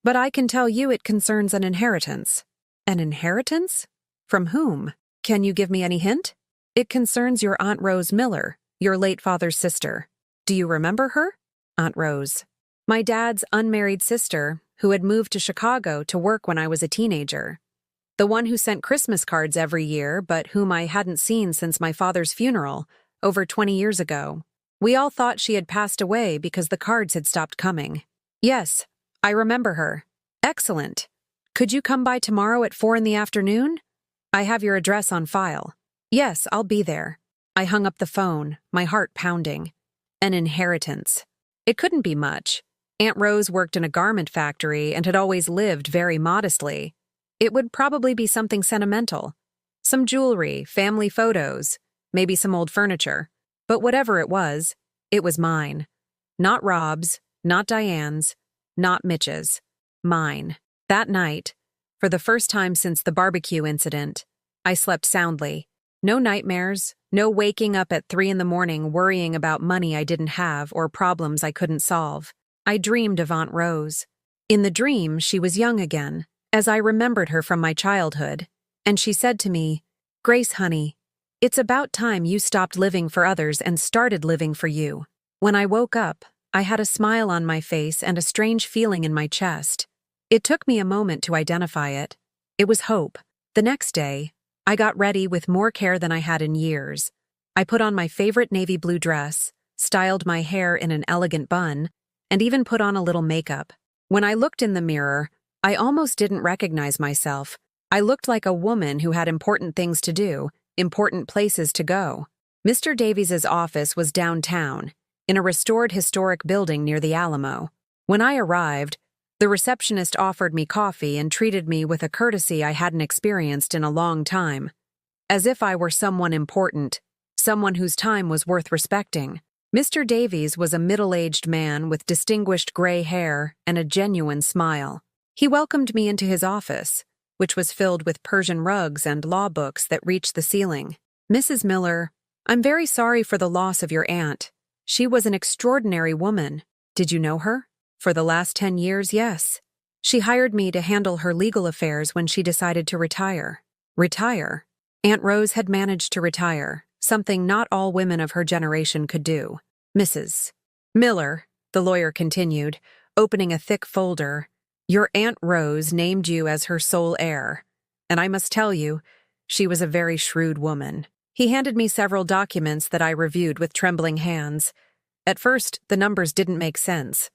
but I can tell you it concerns an inheritance." "An inheritance? From whom? Can you give me any hint?" "It concerns your Aunt Rose Miller, your late father's sister. Do you remember her?" Aunt Rose. My dad's unmarried sister, who had moved to Chicago to work when I was a teenager. The one who sent Christmas cards every year, but whom I hadn't seen since my father's funeral, over 20 years ago. We all thought she had passed away because the cards had stopped coming. "Yes, I remember her." "Excellent. Could you come by tomorrow at 4 in the afternoon? I have your address on file." "Yes, I'll be there." I hung up the phone, my heart pounding. An inheritance. It couldn't be much. Aunt Rose worked in a garment factory and had always lived very modestly. It would probably be something sentimental. Some jewelry, family photos, maybe some old furniture. But whatever it was mine. Not Rob's, not Diane's, not Mitch's. Mine. That night, for the first time since the barbecue incident, I slept soundly. No nightmares, no waking up at 3 in the morning worrying about money I didn't have or problems I couldn't solve. I dreamed of Aunt Rose. In the dream, she was young again, as I remembered her from my childhood, and she said to me, "Grace, honey, it's about time you stopped living for others and started living for you." When I woke up, I had a smile on my face and a strange feeling in my chest. It took me a moment to identify it. It was hope. The next day, I got ready with more care than I had in years. I put on my favorite navy blue dress, styled my hair in an elegant bun, and even put on a little makeup. When I looked in the mirror, I almost didn't recognize myself. I looked like a woman who had important things to do, important places to go. Mr. Davies's office was downtown, in a restored historic building near the Alamo. When I arrived, the receptionist offered me coffee and treated me with a courtesy I hadn't experienced in a long time. As if I were someone important, someone whose time was worth respecting. Mr. Davies was a middle-aged man with distinguished gray hair and a genuine smile. He welcomed me into his office, which was filled with Persian rugs and law books that reached the ceiling. "Mrs. Miller, I'm very sorry for the loss of your aunt. She was an extraordinary woman. Did you know her?" "For the last 10 years, yes." She hired me to handle her legal affairs when she decided to retire. Retire? Aunt Rose had managed to retire, something not all women of her generation could do. Mrs. Miller, the lawyer continued, opening a thick folder, your Aunt Rose named you as her sole heir. And I must tell you, she was a very shrewd woman. He handed me several documents that I reviewed with trembling hands. At first, the numbers didn't make sense.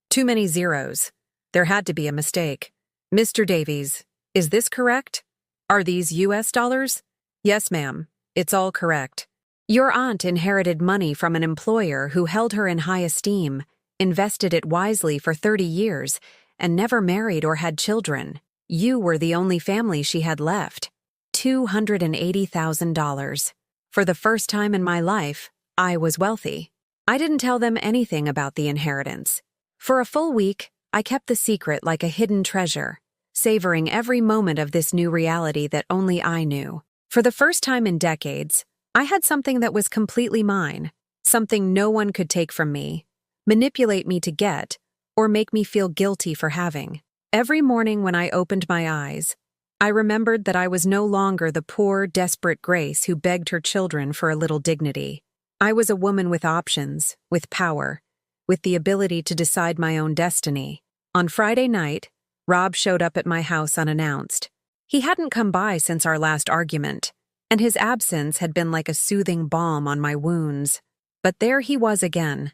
Too many zeros. There had to be a mistake. Mr. Davies, is this correct? Are these US dollars? Yes, ma'am. It's all correct. Your aunt inherited money from an employer who held her in high esteem, invested it wisely for 30 years, and never married or had children. You were the only family she had left. $280,000. For the first time in my life, I was wealthy. I didn't tell them anything about the inheritance. For a full week, I kept the secret like a hidden treasure, savoring every moment of this new reality that only I knew. For the first time in decades, I had something that was completely mine, something no one could take from me, manipulate me to get, or make me feel guilty for having. Every morning when I opened my eyes, I remembered that I was no longer the poor, desperate Grace who begged her children for a little dignity. I was a woman with options, with power, with the ability to decide my own destiny. On Friday night, Rob showed up at my house unannounced. He hadn't come by since our last argument, and his absence had been like a soothing balm on my wounds. But there he was again,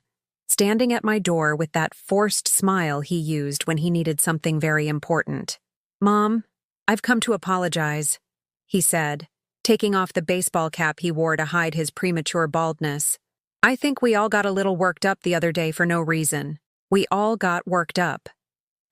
standing at my door with that forced smile he used when he needed something very important. Mom, I've come to apologize, he said, taking off the baseball cap he wore to hide his premature baldness. I think we all got a little worked up the other day for no reason. We all got worked up.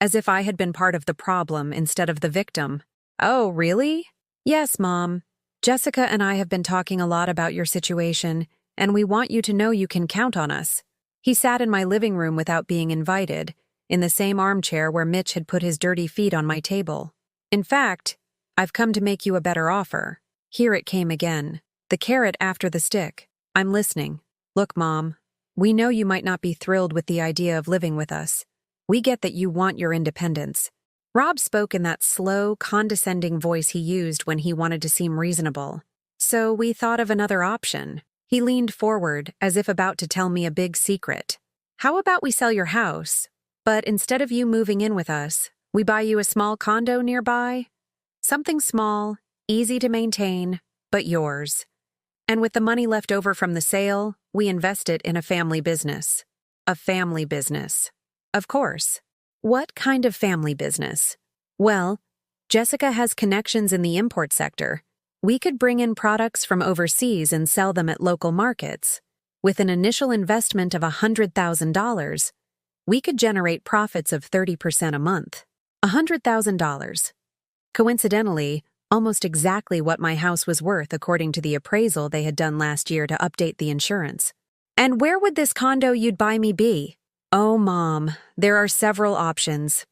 As if I had been part of the problem instead of the victim. Oh, really? Yes, Mom. Jessica and I have been talking a lot about your situation, and we want you to know you can count on us. He sat in my living room without being invited, in the same armchair where Mitch had put his dirty feet on my table. In fact, I've come to make you a better offer. Here it came again. The carrot after the stick. I'm listening. Look, Mom, we know you might not be thrilled with the idea of living with us. We get that you want your independence. Rob spoke in that slow, condescending voice he used when he wanted to seem reasonable. So we thought of another option. He leaned forward, as if about to tell me a big secret. How about we sell your house, but instead of you moving in with us, we buy you a small condo nearby? Something small, easy to maintain, but yours. And with the money left over from the sale, we invest it in a family business. A family business. Of course. What kind of family business? Well, Jessica has connections in the import sector. We could bring in products from overseas and sell them at local markets. With an initial investment of $100,000, we could generate profits of 30% a month. $100,000. Coincidentally, almost exactly what my house was worth according to the appraisal they had done last year to update the insurance. And where would this condo you'd buy me be? Oh, Mom, there are several options.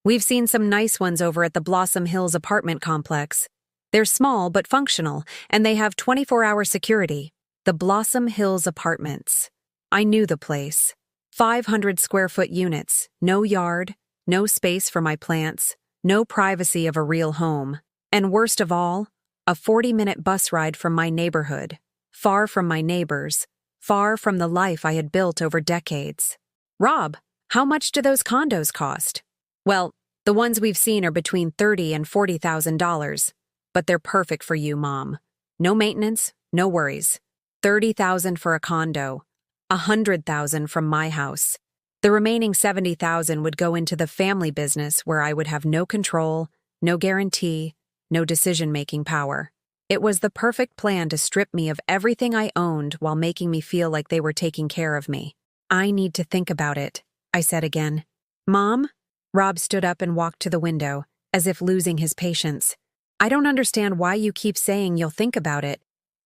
We've seen some nice ones over at the Blossom Hills apartment complex. They're small but functional, and they have 24-hour security. The Blossom Hills Apartments. I knew the place. 500-square-foot units, no yard, no space for my plants, no privacy of a real home. And worst of all, a 40-minute bus ride from my neighborhood, far from my neighbors, far from the life I had built over decades. Rob, how much do those condos cost? Well, the ones we've seen are between $30,000 and $40,000, but they're perfect for you, Mom. No maintenance, no worries. $30,000 for a condo, $100,000 from my house. The remaining $70,000 would go into the family business where I would have no control, no guarantee, no decision-making power. It was the perfect plan to strip me of everything I owned while making me feel like they were taking care of me. I need to think about it, I said again. Mom? Rob stood up and walked to the window, as if losing his patience. I don't understand why you keep saying you'll think about it.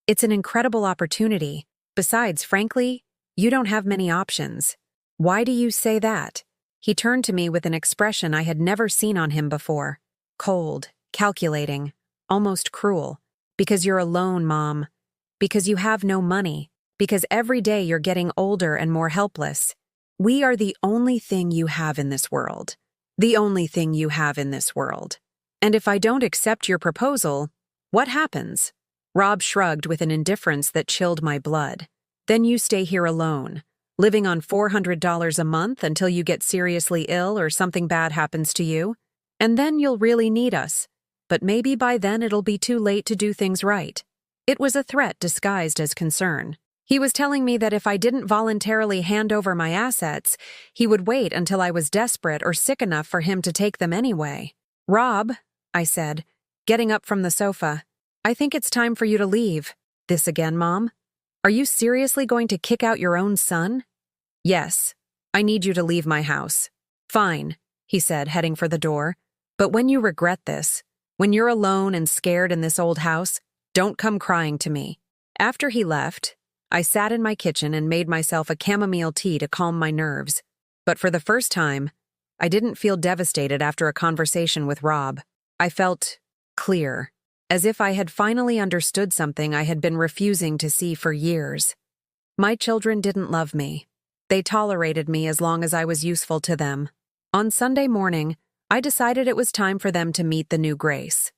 It's an incredible opportunity. Besides, frankly, you don't have many options. Why do you say that? He turned to me with an expression I had never seen on him before. Cold, calculating, almost cruel. Because you're alone, Mom. Because you have no money. Because every day you're getting older and more helpless. We are the only thing you have in this world. The only thing you have in this world. And if I don't accept your proposal, what happens? Rob shrugged with an indifference that chilled my blood. Then you stay here alone, living on $400 a month until you get seriously ill or something bad happens to you. And then you'll really need us. But maybe by then it'll be too late to do things right. It was a threat disguised as concern. He was telling me that if I didn't voluntarily hand over my assets, he would wait until I was desperate or sick enough for him to take them anyway. Rob, I said, getting up from the sofa, I think it's time for you to leave. This again, Mom? Are you seriously going to kick out your own son? Yes. I need you to leave my house. Fine, he said, heading for the door. But when you regret this, when you're alone and scared in this old house, don't come crying to me. After he left, I sat in my kitchen and made myself a chamomile tea to calm my nerves. But for the first time, I didn't feel devastated after a conversation with Rob. I felt clear, as if I had finally understood something I had been refusing to see for years. My children didn't love me. They tolerated me as long as I was useful to them. On Sunday morning, I decided it was time for them to meet the new Grace.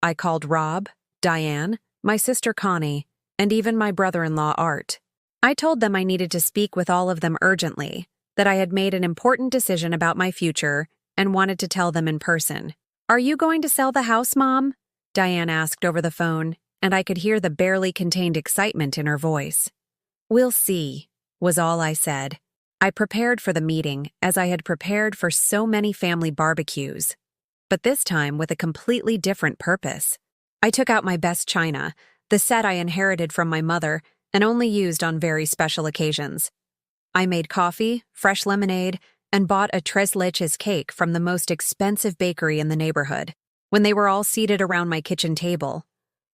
I called Rob, Diane, my sister Connie, and even my brother-in-law Art. I told them I needed to speak with all of them urgently, that I had made an important decision about my future and wanted to tell them in person. Are you going to sell the house, Mom? Diane asked over the phone, and I could hear the barely contained excitement in her voice. We'll see, was all I said. I prepared for the meeting as I had prepared for so many family barbecues, but this time with a completely different purpose. I took out my best china, the set I inherited from my mother and only used on very special occasions. I made coffee, fresh lemonade, and bought a tres leches cake from the most expensive bakery in the neighborhood. When they were all seated around my kitchen table,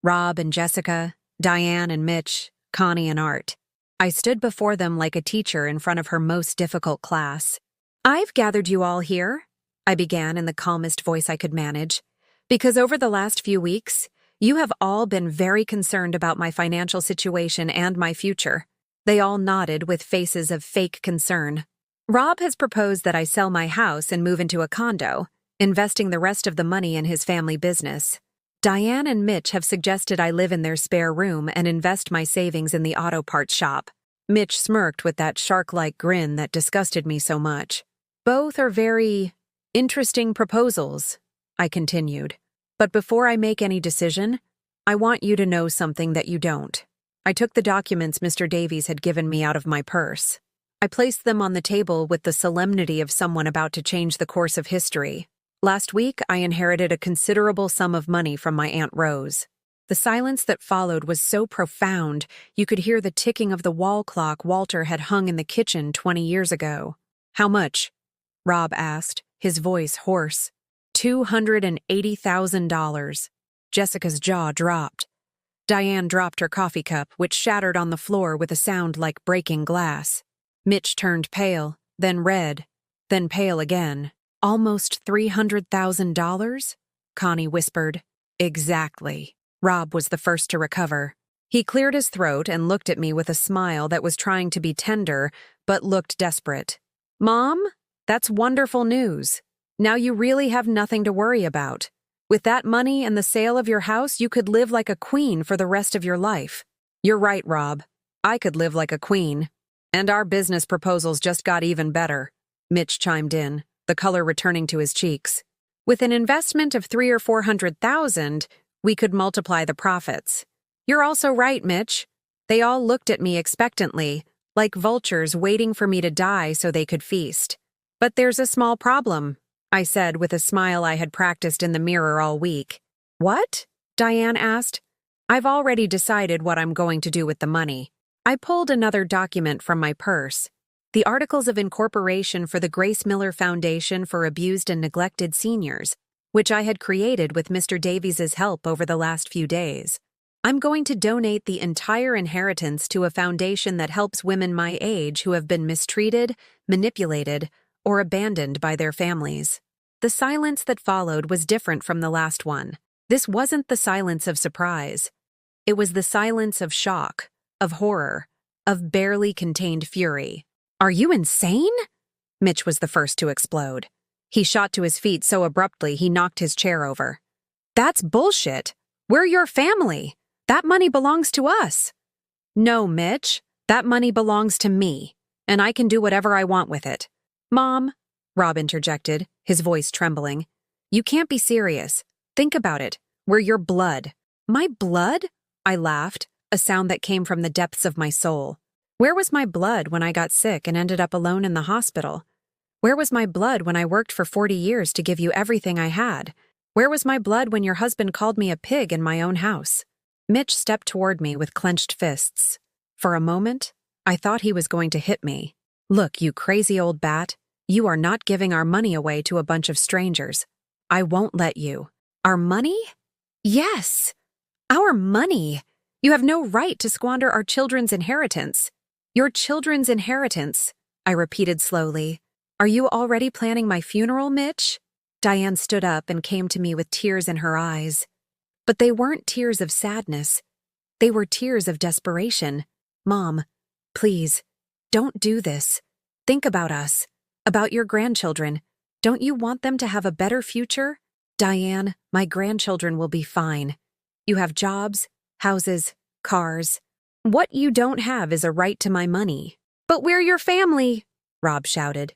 Rob and Jessica, Diane and Mitch, Connie and Art, I stood before them like a teacher in front of her most difficult class. I've gathered you all here, I began in the calmest voice I could manage, because over the last few weeks, you have all been very concerned about my financial situation and my future. They all nodded with faces of fake concern. Rob has proposed that I sell my house and move into a condo, investing the rest of the money in his family business. Diane and Mitch have suggested I live in their spare room and invest my savings in the auto parts shop. Mitch smirked with that shark-like grin that disgusted me so much. Both are very interesting proposals, I continued. But before I make any decision, I want you to know something that you don't. I took the documents Mr. Davies had given me out of my purse. I placed them on the table with the solemnity of someone about to change the course of history. Last week, I inherited a considerable sum of money from my Aunt Rose. The silence that followed was so profound, you could hear the ticking of the wall clock Walter had hung in the kitchen 20 years ago. How much? Rob asked, his voice hoarse. $280,000. Jessica's jaw dropped. Diane dropped her coffee cup, which shattered on the floor with a sound like breaking glass. Mitch turned pale, then red, then pale again. Almost $300,000? Connie whispered. Exactly. Rob was the first to recover. He cleared his throat and looked at me with a smile that was trying to be tender, but looked desperate. Mom, that's wonderful news. Now you really have nothing to worry about. With that money and the sale of your house, you could live like a queen for the rest of your life. You're right, Rob. I could live like a queen. And our business proposals just got even better. Mitch chimed in, the color returning to his cheeks. With an investment of $300,000 or $400,000, we could multiply the profits. You're also right, Mitch. They all looked at me expectantly, like vultures waiting for me to die so they could feast. But there's a small problem, I said with a smile I had practiced in the mirror all week. What? Diane asked. I've already decided what I'm going to do with the money. I pulled another document from my purse. The Articles of Incorporation for the Grace Miller Foundation for Abused and Neglected Seniors, which I had created with Mr. Davies's help over the last few days. I'm going to donate the entire inheritance to a foundation that helps women my age who have been mistreated, manipulated, or abandoned by their families. The silence that followed was different from the last one. This wasn't the silence of surprise. It was the silence of shock, of horror, of barely contained fury. Are you insane? Mitch was the first to explode. He shot to his feet so abruptly he knocked his chair over. That's bullshit. We're your family. That money belongs to us. No, Mitch. That money belongs to me, and I can do whatever I want with it. Mom, Rob interjected, his voice trembling. You can't be serious. Think about it. We're your blood. My blood? I laughed, a sound that came from the depths of my soul. Where was my blood when I got sick and ended up alone in the hospital? Where was my blood when I worked for 40 years to give you everything I had? Where was my blood when your husband called me a pig in my own house? Mitch stepped toward me with clenched fists. For a moment, I thought he was going to hit me. Look, you crazy old bat, you are not giving our money away to a bunch of strangers. I won't let you. Our money? Yes, our money. You have no right to squander our children's inheritance. Your children's inheritance, I repeated slowly. Are you already planning my funeral, Mitch? Diane stood up and came to me with tears in her eyes. But they weren't tears of sadness. They were tears of desperation. Mom, please, don't do this. Think about us, about your grandchildren. Don't you want them to have a better future? Diane, my grandchildren will be fine. You have jobs, houses, cars. What you don't have is a right to my money. But we're your family, Rob shouted.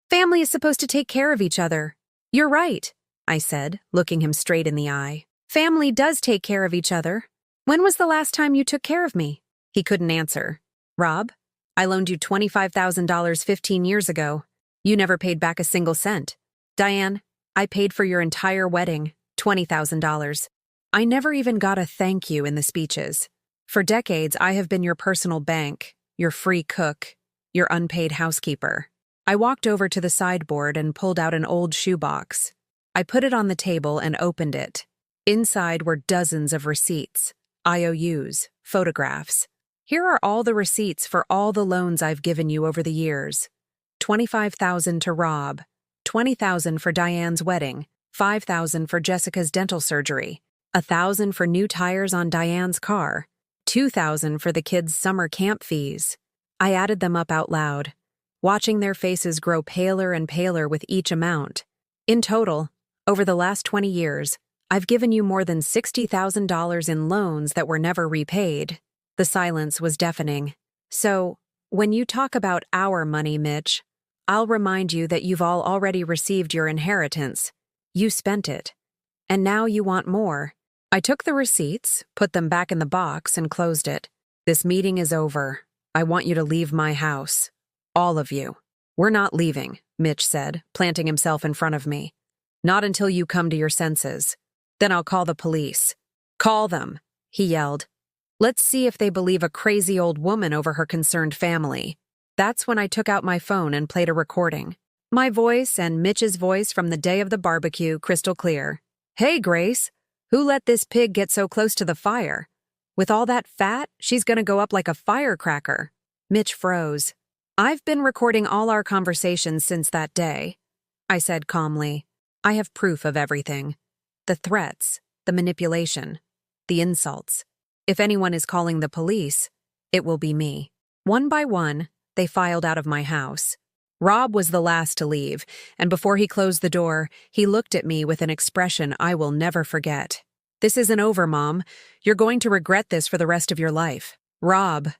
Family is supposed to take care of each other. You're right, I said, looking him straight in the eye. Family does take care of each other. When was the last time you took care of me? He couldn't answer. Rob, I loaned you $25,000 15 years ago. You never paid back a single cent. Diane, I paid for your entire wedding, $20,000. I never even got a thank you in the speeches. For decades, I have been your personal bank, your free cook, your unpaid housekeeper. I walked over to the sideboard and pulled out an old shoebox. I put it on the table and opened it. Inside were dozens of receipts, IOUs, photographs. Here are all the receipts for all the loans I've given you over the years. $25,000 to Rob, $20,000 for Diane's wedding, $5,000 for Jessica's dental surgery, $1,000 for new tires on Diane's car, $2,000 for the kids' summer camp fees. I added them up out loud, watching their faces grow paler and paler with each amount. In total, over the last 20 years, I've given you more than $60,000 in loans that were never repaid. The silence was deafening. So, when you talk about our money, Mitch, I'll remind you that you've all already received your inheritance. You spent it. And now you want more. I took the receipts, put them back in the box, and closed it. This meeting is over. I want you to leave my house. All of you. We're not leaving, Mitch said, planting himself in front of me. Not until you come to your senses. Then I'll call the police. Call them, he yelled. Let's see if they believe a crazy old woman over her concerned family. That's when I took out my phone and played a recording. My voice and Mitch's voice from the day of the barbecue crystal clear. Hey, Grace, who let this pig get so close to the fire? With all that fat, she's gonna go up like a firecracker. Mitch froze. I've been recording all our conversations since that day, I said calmly. I have proof of everything. The threats, the manipulation, the insults. If anyone is calling the police, it will be me. One by one, they filed out of my house. Rob was the last to leave, and before he closed the door, he looked at me with an expression I will never forget. This isn't over, Mom. You're going to regret this for the rest of your life. Rob,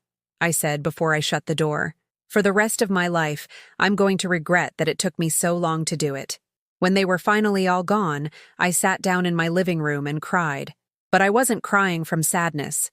I said before I shut the door. For the rest of my life, I'm going to regret that it took me so long to do it. When they were finally all gone, I sat down in my living room and cried. But I wasn't crying from sadness.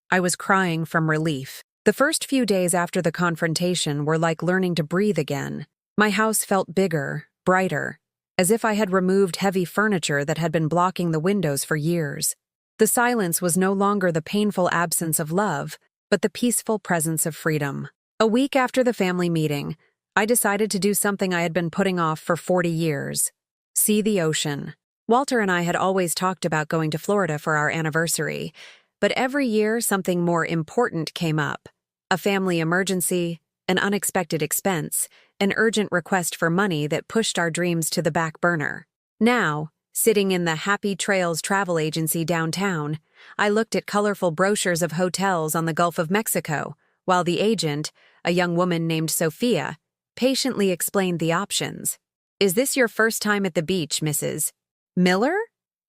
I was crying from relief. The first few days after the confrontation were like learning to breathe again. My house felt bigger, brighter, as if I had removed heavy furniture that had been blocking the windows for years. The silence was no longer the painful absence of love, but the peaceful presence of freedom. A week after the family meeting, I decided to do something I had been putting off for 40 years. See the ocean. Walter and I had always talked about going to Florida for our anniversary, but every year something more important came up. A family emergency, an unexpected expense, an urgent request for money that pushed our dreams to the back burner. Now, sitting in the Happy Trails travel agency downtown, I looked at colorful brochures of hotels on the Gulf of Mexico, while the agent, a young woman named Sophia, patiently explained the options. Is this your first time at the beach, Mrs. Miller?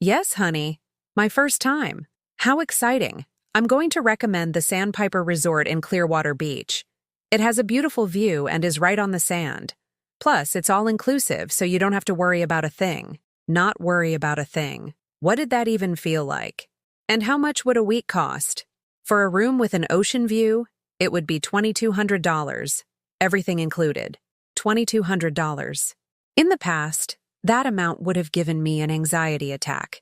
Yes, honey. My first time. How exciting. I'm going to recommend the Sandpiper Resort in Clearwater Beach. It has a beautiful view and is right on the sand. Plus, it's all-inclusive, so you don't have to worry about a thing. Not worry about a thing. What did that even feel like? And how much would a week cost? For a room with an ocean view, it would be $2,200. Everything included. $2,200. In the past, that amount would have given me an anxiety attack.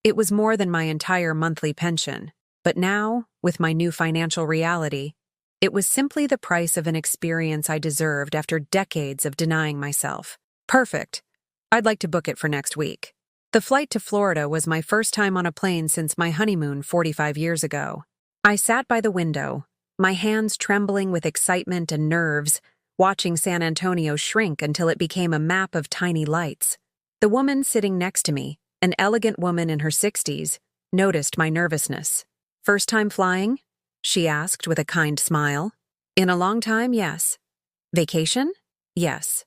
It was more than my entire monthly pension. But now, with my new financial reality, it was simply the price of an experience I deserved after decades of denying myself. Perfect. I'd like to book it for next week. The flight to Florida was my first time on a plane since my honeymoon 45 years ago. I sat by the window, my hands trembling with excitement and nerves, watching San Antonio shrink until it became a map of tiny lights. The woman sitting next to me, an elegant woman in her 60s, noticed my nervousness. First time flying? She asked with a kind smile. In a long time, yes. Vacation? Yes.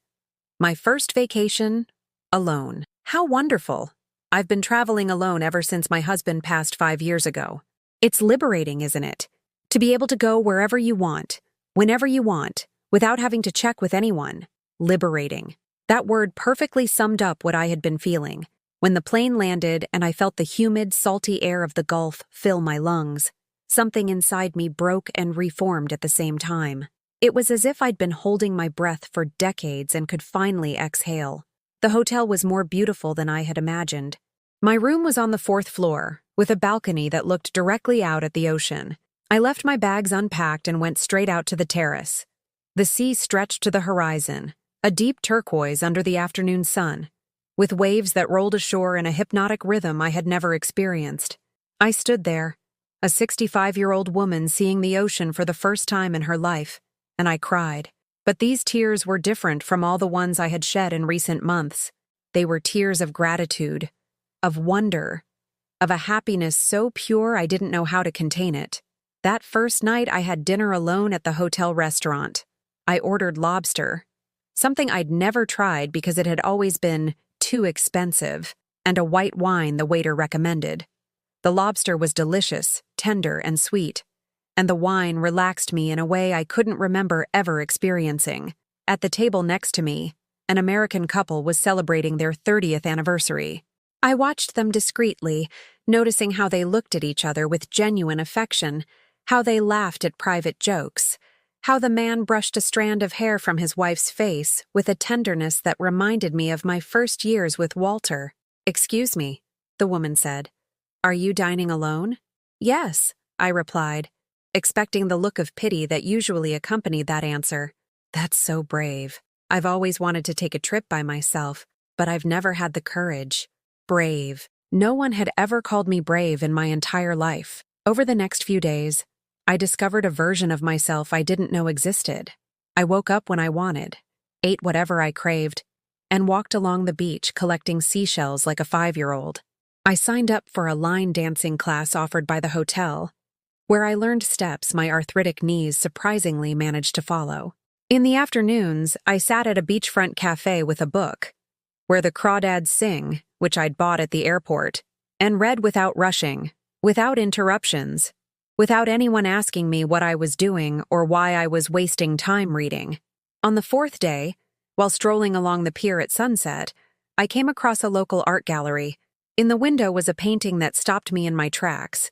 My first vacation, alone. How wonderful. I've been traveling alone ever since my husband passed 5 years ago. It's liberating, isn't it? To be able to go wherever you want, whenever you want, without having to check with anyone. Liberating. That word perfectly summed up what I had been feeling. When the plane landed and I felt the humid, salty air of the Gulf fill my lungs, something inside me broke and reformed at the same time. It was as if I'd been holding my breath for decades and could finally exhale. The hotel was more beautiful than I had imagined. My room was on the 4th floor, with a balcony that looked directly out at the ocean. I left my bags unpacked and went straight out to the terrace. The sea stretched to the horizon, a deep turquoise under the afternoon sun, with waves that rolled ashore in a hypnotic rhythm I had never experienced. I stood there, a 65-year-old woman seeing the ocean for the first time in her life, and I cried. But these tears were different from all the ones I had shed in recent months. They were tears of gratitude, of wonder, of a happiness so pure I didn't know how to contain it. That first night I had dinner alone at the hotel restaurant. I ordered lobster, something I'd never tried because it had always been too expensive, and a white wine the waiter recommended. The lobster was delicious, tender, and sweet, and the wine relaxed me in a way I couldn't remember ever experiencing. At the table next to me, an American couple was celebrating their 30th anniversary. I watched them discreetly, noticing how they looked at each other with genuine affection, how they laughed at private jokes, how the man brushed a strand of hair from his wife's face with a tenderness that reminded me of my first years with Walter. "Excuse me," the woman said. "Are you dining alone?" "Yes," I replied, expecting the look of pity that usually accompanied that answer. That's so brave. I've always wanted to take a trip by myself, but I've never had the courage. Brave. No one had ever called me brave in my entire life. Over the next few days, I discovered a version of myself I didn't know existed. I woke up when I wanted, ate whatever I craved, and walked along the beach collecting seashells like a 5-year-old. I signed up for a line dancing class offered by the hotel, where I learned steps my arthritic knees surprisingly managed to follow. In the afternoons, I sat at a beachfront cafe with a book, where the crawdads sing, which I'd bought at the airport, and read without rushing, without interruptions, without anyone asking me what I was doing or why I was wasting time reading. On the 4th day, while strolling along the pier at sunset, I came across a local art gallery. In the window was a painting that stopped me in my tracks.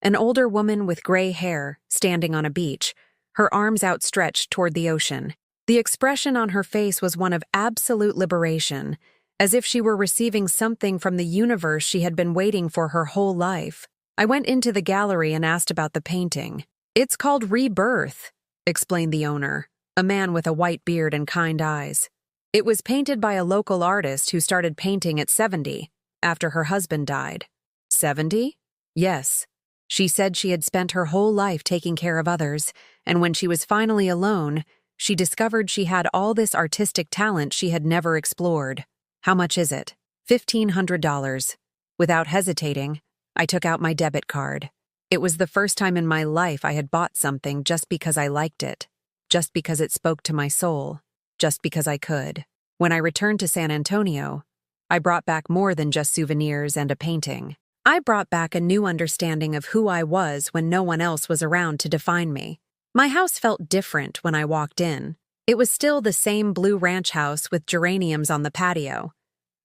An older woman with gray hair, standing on a beach, her arms outstretched toward the ocean. The expression on her face was one of absolute liberation, as if she were receiving something from the universe she had been waiting for her whole life. I went into the gallery and asked about the painting. "It's called Rebirth," explained the owner, a man with a white beard and kind eyes. "It was painted by a local artist who started painting at 70, after her husband died." 70? Yes. She said she had spent her whole life taking care of others, and when she was finally alone, she discovered she had all this artistic talent she had never explored. "How much is it?" $1,500. Without hesitating, I took out my debit card. It was the first time in my life I had bought something just because I liked it, just because it spoke to my soul, just because I could. When I returned to San Antonio, I brought back more than just souvenirs and a painting. I brought back a new understanding of who I was when no one else was around to define me. My house felt different when I walked in. It was still the same blue ranch house with geraniums on the patio.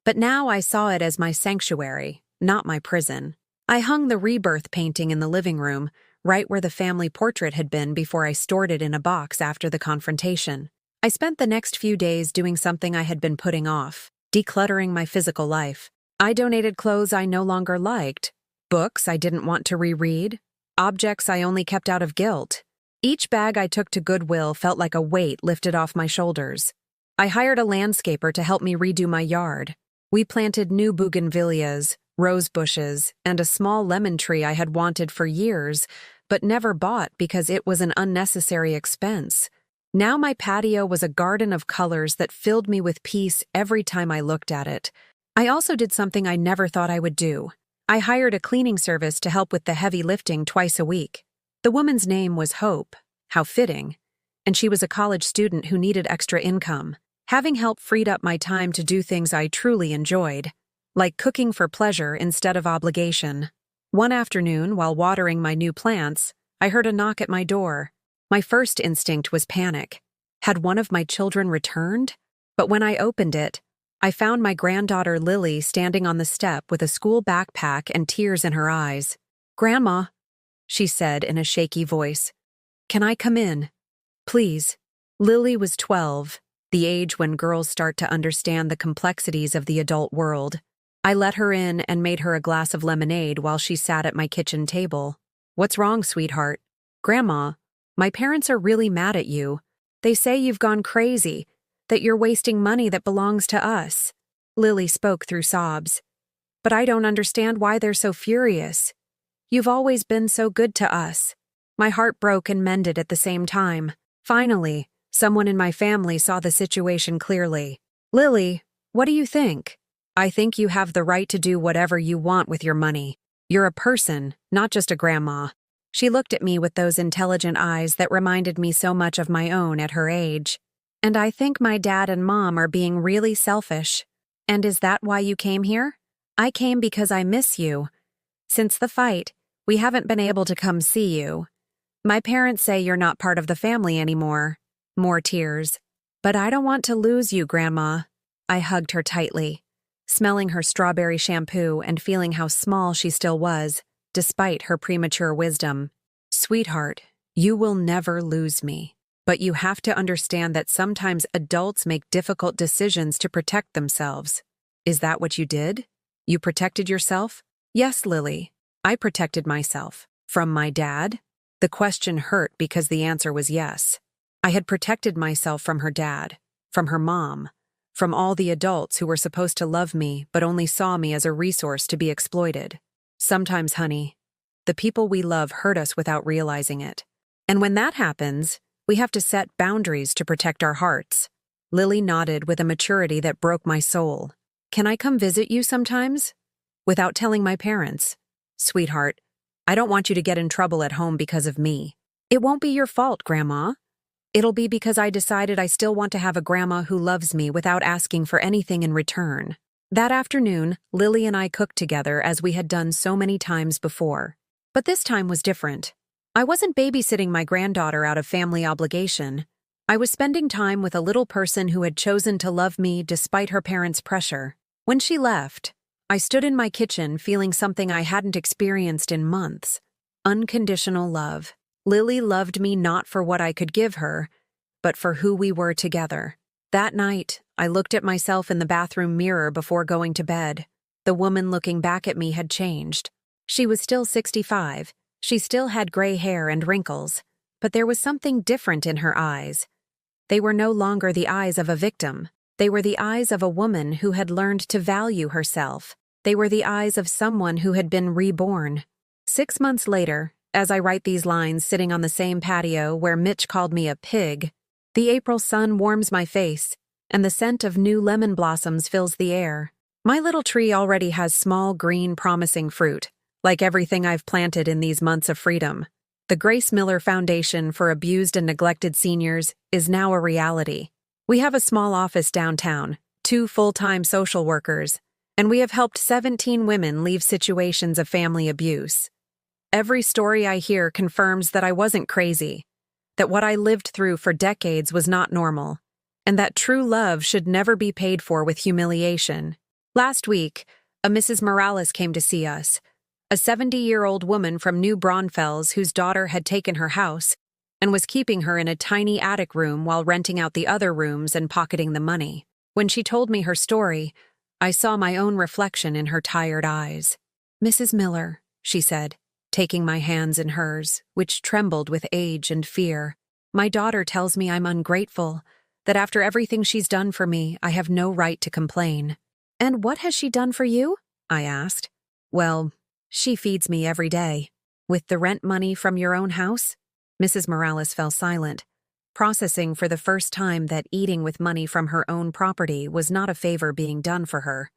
But now I saw it as my sanctuary, not my prison. I hung the rebirth painting in the living room, right where the family portrait had been before I stored it in a box after the confrontation. I spent the next few days doing something I had been putting off, decluttering my physical life. I donated clothes I no longer liked, books I didn't want to reread, objects I only kept out of guilt. Each bag I took to Goodwill felt like a weight lifted off my shoulders. I hired a landscaper to help me redo my yard. We planted new bougainvilleas, rose bushes, and a small lemon tree I had wanted for years, but never bought because it was an unnecessary expense. Now my patio was a garden of colors that filled me with peace every time I looked at it. I also did something I never thought I would do. I hired a cleaning service to help with the heavy lifting twice a week. The woman's name was Hope. How fitting. And she was a college student who needed extra income. Having help freed up my time to do things I truly enjoyed, like cooking for pleasure instead of obligation. One afternoon, while watering my new plants, I heard a knock at my door. My first instinct was panic. Had one of my children returned? But when I opened it, I found my granddaughter Lily standing on the step with a school backpack and tears in her eyes. "Grandma," she said in a shaky voice, "can I come in? Please." Lily was 12, the age when girls start to understand the complexities of the adult world. I let her in and made her a glass of lemonade while she sat at my kitchen table. "What's wrong, sweetheart?" "Grandma, my parents are really mad at you. They say you've gone crazy, that you're wasting money that belongs to us." Lily spoke through sobs. "But I don't understand why they're so furious. You've always been so good to us." My heart broke and mended at the same time. Finally, someone in my family saw the situation clearly. "Lily, what do you think?" "I think you have the right to do whatever you want with your money. You're a person, not just a grandma." She looked at me with those intelligent eyes that reminded me so much of my own at her age. "And I think my dad and mom are being really selfish." "And is that why you came here?" "I came because I miss you. Since the fight, we haven't been able to come see you. My parents say you're not part of the family anymore." More tears. "But I don't want to lose you, Grandma." I hugged her tightly, smelling her strawberry shampoo and feeling how small she still was, despite her premature wisdom. "Sweetheart, you will never lose me. But you have to understand that sometimes adults make difficult decisions to protect themselves." "Is that what you did? You protected yourself?" "Yes, Lily. I protected myself. From my dad?" The question hurt because the answer was yes. I had protected myself from her dad, from her mom, from all the adults who were supposed to love me but only saw me as a resource to be exploited. Sometimes, honey, the people we love hurt us without realizing it. And when that happens, we have to set boundaries to protect our hearts. Lily nodded with a maturity that broke my soul. "Can I come visit you sometimes?" "Without telling my parents." "Sweetheart, I don't want you to get in trouble at home because of me." "It won't be your fault, Grandma. It'll be because I decided I still want to have a grandma who loves me without asking for anything in return." That afternoon, Lily and I cooked together as we had done so many times before. But this time was different. I wasn't babysitting my granddaughter out of family obligation. I was spending time with a little person who had chosen to love me despite her parents' pressure. When she left, I stood in my kitchen feeling something I hadn't experienced in months. Unconditional love. Lily loved me not for what I could give her, but for who we were together. That night, I looked at myself in the bathroom mirror before going to bed. The woman looking back at me had changed. She was still 65. She still had gray hair and wrinkles, but there was something different in her eyes. They were no longer the eyes of a victim. They were the eyes of a woman who had learned to value herself. They were the eyes of someone who had been reborn. 6 months later, as I write these lines sitting on the same patio where Mitch called me a pig, the April sun warms my face, and the scent of new lemon blossoms fills the air. My little tree already has small, green, promising fruit, like everything I've planted in these months of freedom. The Grace Miller Foundation for Abused and Neglected Seniors is now a reality. We have a small office downtown, 2 full-time social workers, and we have helped 17 women leave situations of family abuse. Every story I hear confirms that I wasn't crazy, that what I lived through for decades was not normal, and that true love should never be paid for with humiliation. Last week, a Mrs. Morales came to see us, a 70-year-old woman from New Braunfels whose daughter had taken her house and was keeping her in a tiny attic room while renting out the other rooms and pocketing the money. When she told me her story, I saw my own reflection in her tired eyes. "Mrs. Miller," she said, taking my hands in hers, which trembled with age and fear, "my daughter tells me I'm ungrateful, that after everything she's done for me, I have no right to complain." "And what has she done for you?" I asked. "Well, she feeds me every day." "With the rent money from your own house?" Mrs. Morales fell silent, processing for the first time that eating with money from her own property was not a favor being done for her,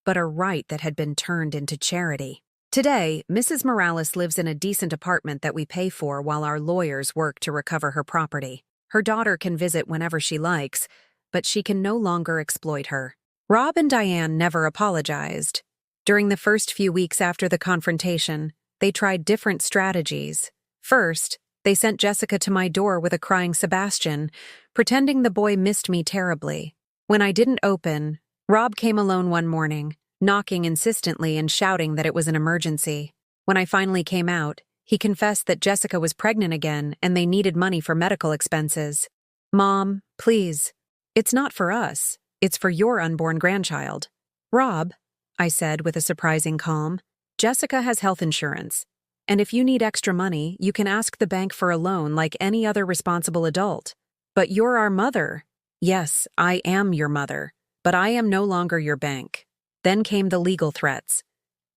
but a right that had been turned into charity. Today, Mrs. Morales lives in a decent apartment that we pay for while our lawyers work to recover her property. Her daughter can visit whenever she likes, but she can no longer exploit her. Rob and Diane never apologized. During the first few weeks after the confrontation, they tried different strategies. First, they sent Jessica to my door with a crying Sebastian, pretending the boy missed me terribly. When I didn't open, Rob came alone one morning, knocking insistently and shouting that it was an emergency. When I finally came out, he confessed that Jessica was pregnant again and they needed money for medical expenses. "Mom, please. It's not for us. It's for your unborn grandchild." "Rob," I said with a surprising calm, "Jessica has health insurance. And if you need extra money, you can ask the bank for a loan like any other responsible adult. But you're our mother." "Yes, I am your mother, but I am no longer your bank." Then came the legal threats.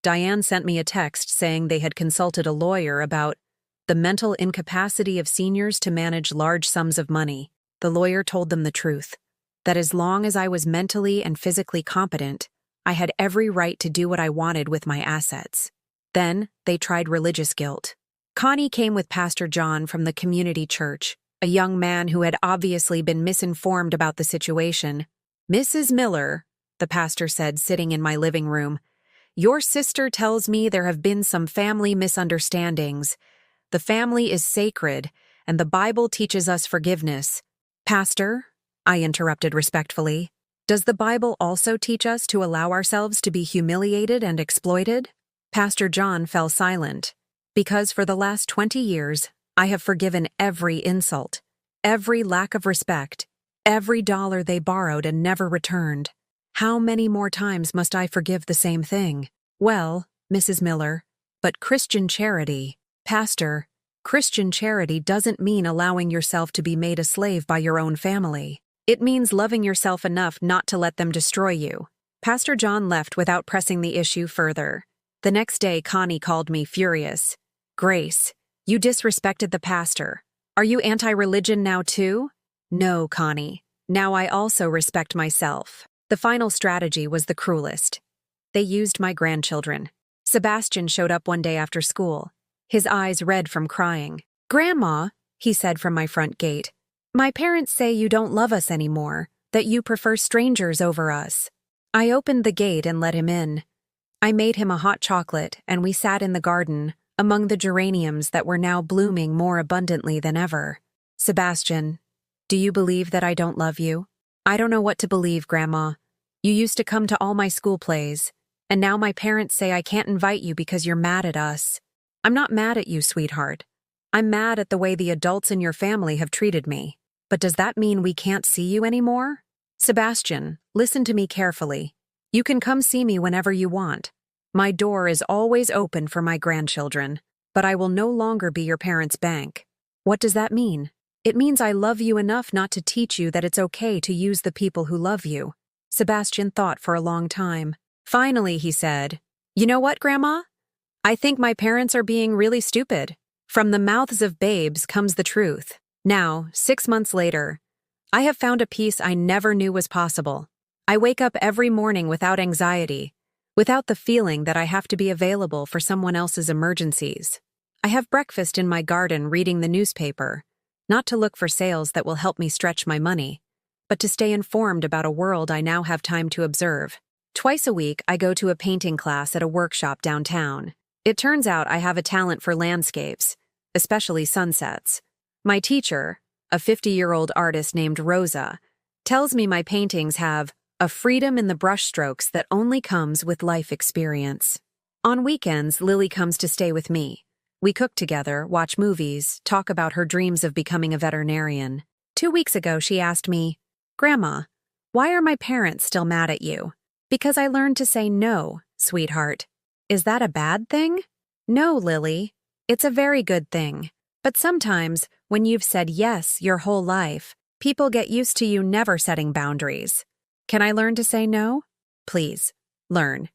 Diane sent me a text saying they had consulted a lawyer about the mental incapacity of seniors to manage large sums of money. The lawyer told them the truth, that as long as I was mentally and physically competent, I had every right to do what I wanted with my assets. Then they tried religious guilt. Connie came with Pastor John from the community church, a young man who had obviously been misinformed about the situation. "Mrs. Miller," the pastor said, sitting in my living room, "your sister tells me there have been some family misunderstandings. The family is sacred, and the Bible teaches us forgiveness." "Pastor," I interrupted respectfully, "does the Bible also teach us to allow ourselves to be humiliated and exploited?" Pastor John fell silent, because for the last 20 years, I have forgiven every insult, every lack of respect, every dollar they borrowed and never returned. How many more times must I forgive the same thing? "Well, Mrs. Miller, but Christian charity, Pastor, Christian charity doesn't mean allowing yourself to be made a slave by your own family. It means loving yourself enough not to let them destroy you." Pastor John left without pressing the issue further. The next day, Connie called me furious. "Grace, you disrespected the pastor. Are you anti-religion now too?" "No, Connie. Now I also respect myself." The final strategy was the cruelest. They used my grandchildren. Sebastian showed up one day after school, his eyes red from crying. "Grandma," he said from my front gate, "my parents say you don't love us anymore, that you prefer strangers over us." I opened the gate and let him in. I made him a hot chocolate, and we sat in the garden, among the geraniums that were now blooming more abundantly than ever. "Sebastian, do you believe that I don't love you?" "I don't know what to believe, Grandma. You used to come to all my school plays, and now my parents say I can't invite you because you're mad at us." "I'm not mad at you, sweetheart. I'm mad at the way the adults in your family have treated me. But does that mean we can't see you anymore?" "Sebastian, listen to me carefully. You can come see me whenever you want. My door is always open for my grandchildren, but I will no longer be your parents' bank." "What does that mean?" "It means I love you enough not to teach you that it's okay to use the people who love you." Sebastian thought for a long time. Finally, he said, "You know what, Grandma? I think my parents are being really stupid. From the mouths of babes comes the truth." Now, 6 months later, I have found a peace I never knew was possible. I wake up every morning without anxiety, without the feeling that I have to be available for someone else's emergencies. I have breakfast in my garden reading the newspaper, not to look for sales that will help me stretch my money, but to stay informed about a world I now have time to observe. Twice a week, I go to a painting class at a workshop downtown. It turns out I have a talent for landscapes, especially sunsets. My teacher, a 50-year-old artist named Rosa, tells me my paintings have a freedom in the brushstrokes that only comes with life experience. On weekends, Lily comes to stay with me. We cook together, watch movies, talk about her dreams of becoming a veterinarian. 2 weeks ago, she asked me, "Grandma, why are my parents still mad at you?" "Because I learned to say no, sweetheart." "Is that a bad thing?" "No, Lily. It's a very good thing. But sometimes, when you've said yes your whole life, people get used to you never setting boundaries. Can I learn to say no?" "Please, learn.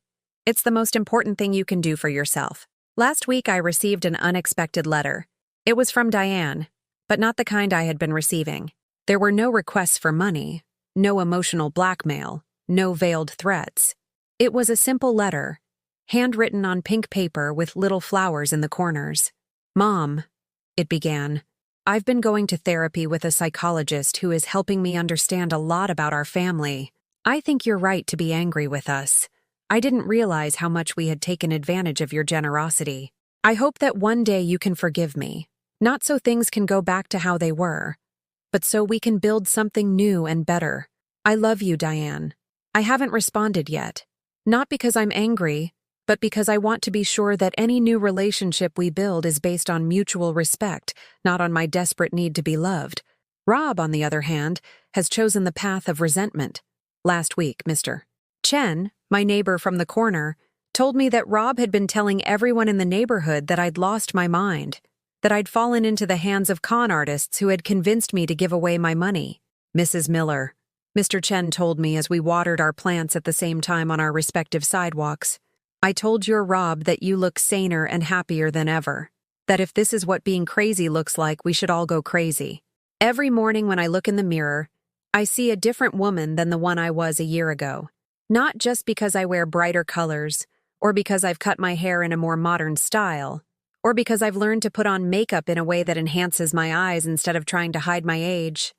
It's the most important thing you can do for yourself." Last week, I received an unexpected letter. It was from Diane, but not the kind I had been receiving. There were no requests for money, no emotional blackmail, no veiled threats. It was a simple letter, handwritten on pink paper with little flowers in the corners. "Mom," it began, "I've been going to therapy with a psychologist who is helping me understand a lot about our family. I think you're right to be angry with us. I didn't realize how much we had taken advantage of your generosity. I hope that one day you can forgive me, not so things can go back to how they were, but so we can build something new and better. I love you, Diane." I haven't responded yet, not because I'm angry, but because I want to be sure that any new relationship we build is based on mutual respect, not on my desperate need to be loved. Rob, on the other hand, has chosen the path of resentment. Last week, Mr. Chen, my neighbor from the corner, told me that Rob had been telling everyone in the neighborhood that I'd lost my mind, that I'd fallen into the hands of con artists who had convinced me to give away my money. "Mrs. Miller," Mr. Chen told me as we watered our plants at the same time on our respective sidewalks, "I told your Rob that you look saner and happier than ever, that if this is what being crazy looks like, we should all go crazy. Every morning when I look in the mirror, I see a different woman than the one I was a year ago. Not just because I wear brighter colors, or because I've cut my hair in a more modern style, or because I've learned to put on makeup in a way that enhances my eyes instead of trying to hide my age.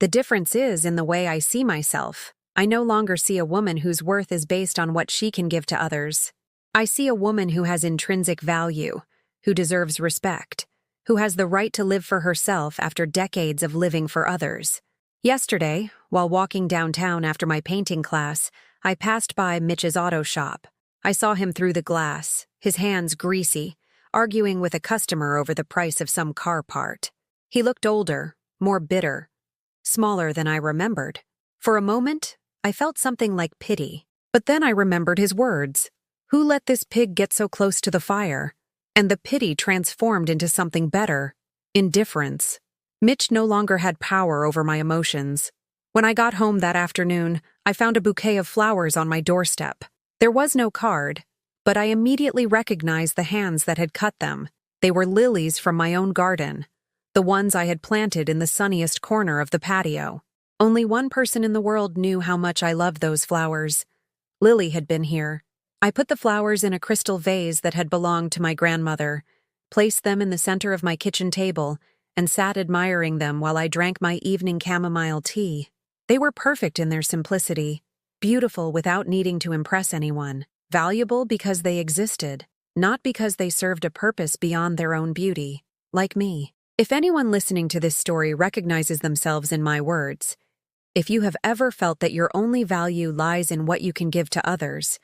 The difference is in the way I see myself. I no longer see a woman whose worth is based on what she can give to others. I see a woman who has intrinsic value, who deserves respect, who has the right to live for herself after decades of living for others. Yesterday, while walking downtown after my painting class, I passed by Mitch's auto shop. I saw him through the glass, his hands greasy, arguing with a customer over the price of some car part. He looked older, more bitter, smaller than I remembered. For a moment, I felt something like pity. But then I remembered his words. Who let this pig get so close to the fire? And the pity transformed into something better, indifference. Mitch no longer had power over my emotions. When I got home that afternoon, I found a bouquet of flowers on my doorstep. There was no card, but I immediately recognized the hands that had cut them. They were lilies from my own garden, the ones I had planted in the sunniest corner of the patio. Only one person in the world knew how much I loved those flowers. Lily had been here. I put the flowers in a crystal vase that had belonged to my grandmother, placed them in the center of my kitchen table, and sat admiring them while I drank my evening chamomile tea. They were perfect in their simplicity, beautiful without needing to impress anyone, valuable because they existed, not because they served a purpose beyond their own beauty, like me. If anyone listening to this story recognizes themselves in my words, if you have ever felt that your only value lies in what you can give to others,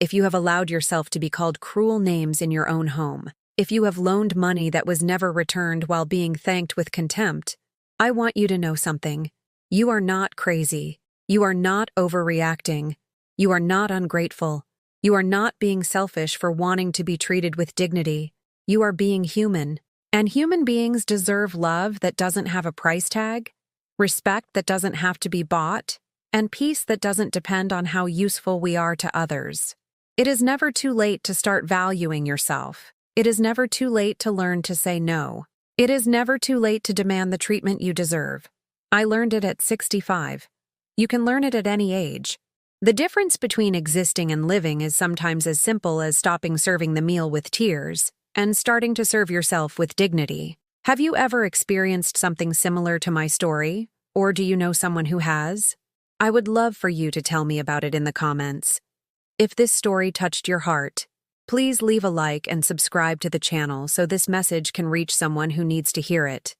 if you have allowed yourself to be called cruel names in your own home, if you have loaned money that was never returned while being thanked with contempt, I want you to know something. You are not crazy. You are not overreacting. You are not ungrateful. You are not being selfish for wanting to be treated with dignity. You are being human. And human beings deserve love that doesn't have a price tag, respect that doesn't have to be bought, and peace that doesn't depend on how useful we are to others. It is never too late to start valuing yourself. It is never too late to learn to say no. It is never too late to demand the treatment you deserve. I learned it at 65. You can learn it at any age. The difference between existing and living is sometimes as simple as stopping serving the meal with tears and starting to serve yourself with dignity. Have you ever experienced something similar to my story? Or do you know someone who has? I would love for you to tell me about it in the comments. If this story touched your heart, please leave a like and subscribe to the channel so this message can reach someone who needs to hear it.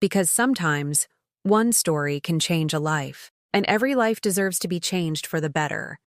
Because sometimes, one story can change a life, and every life deserves to be changed for the better.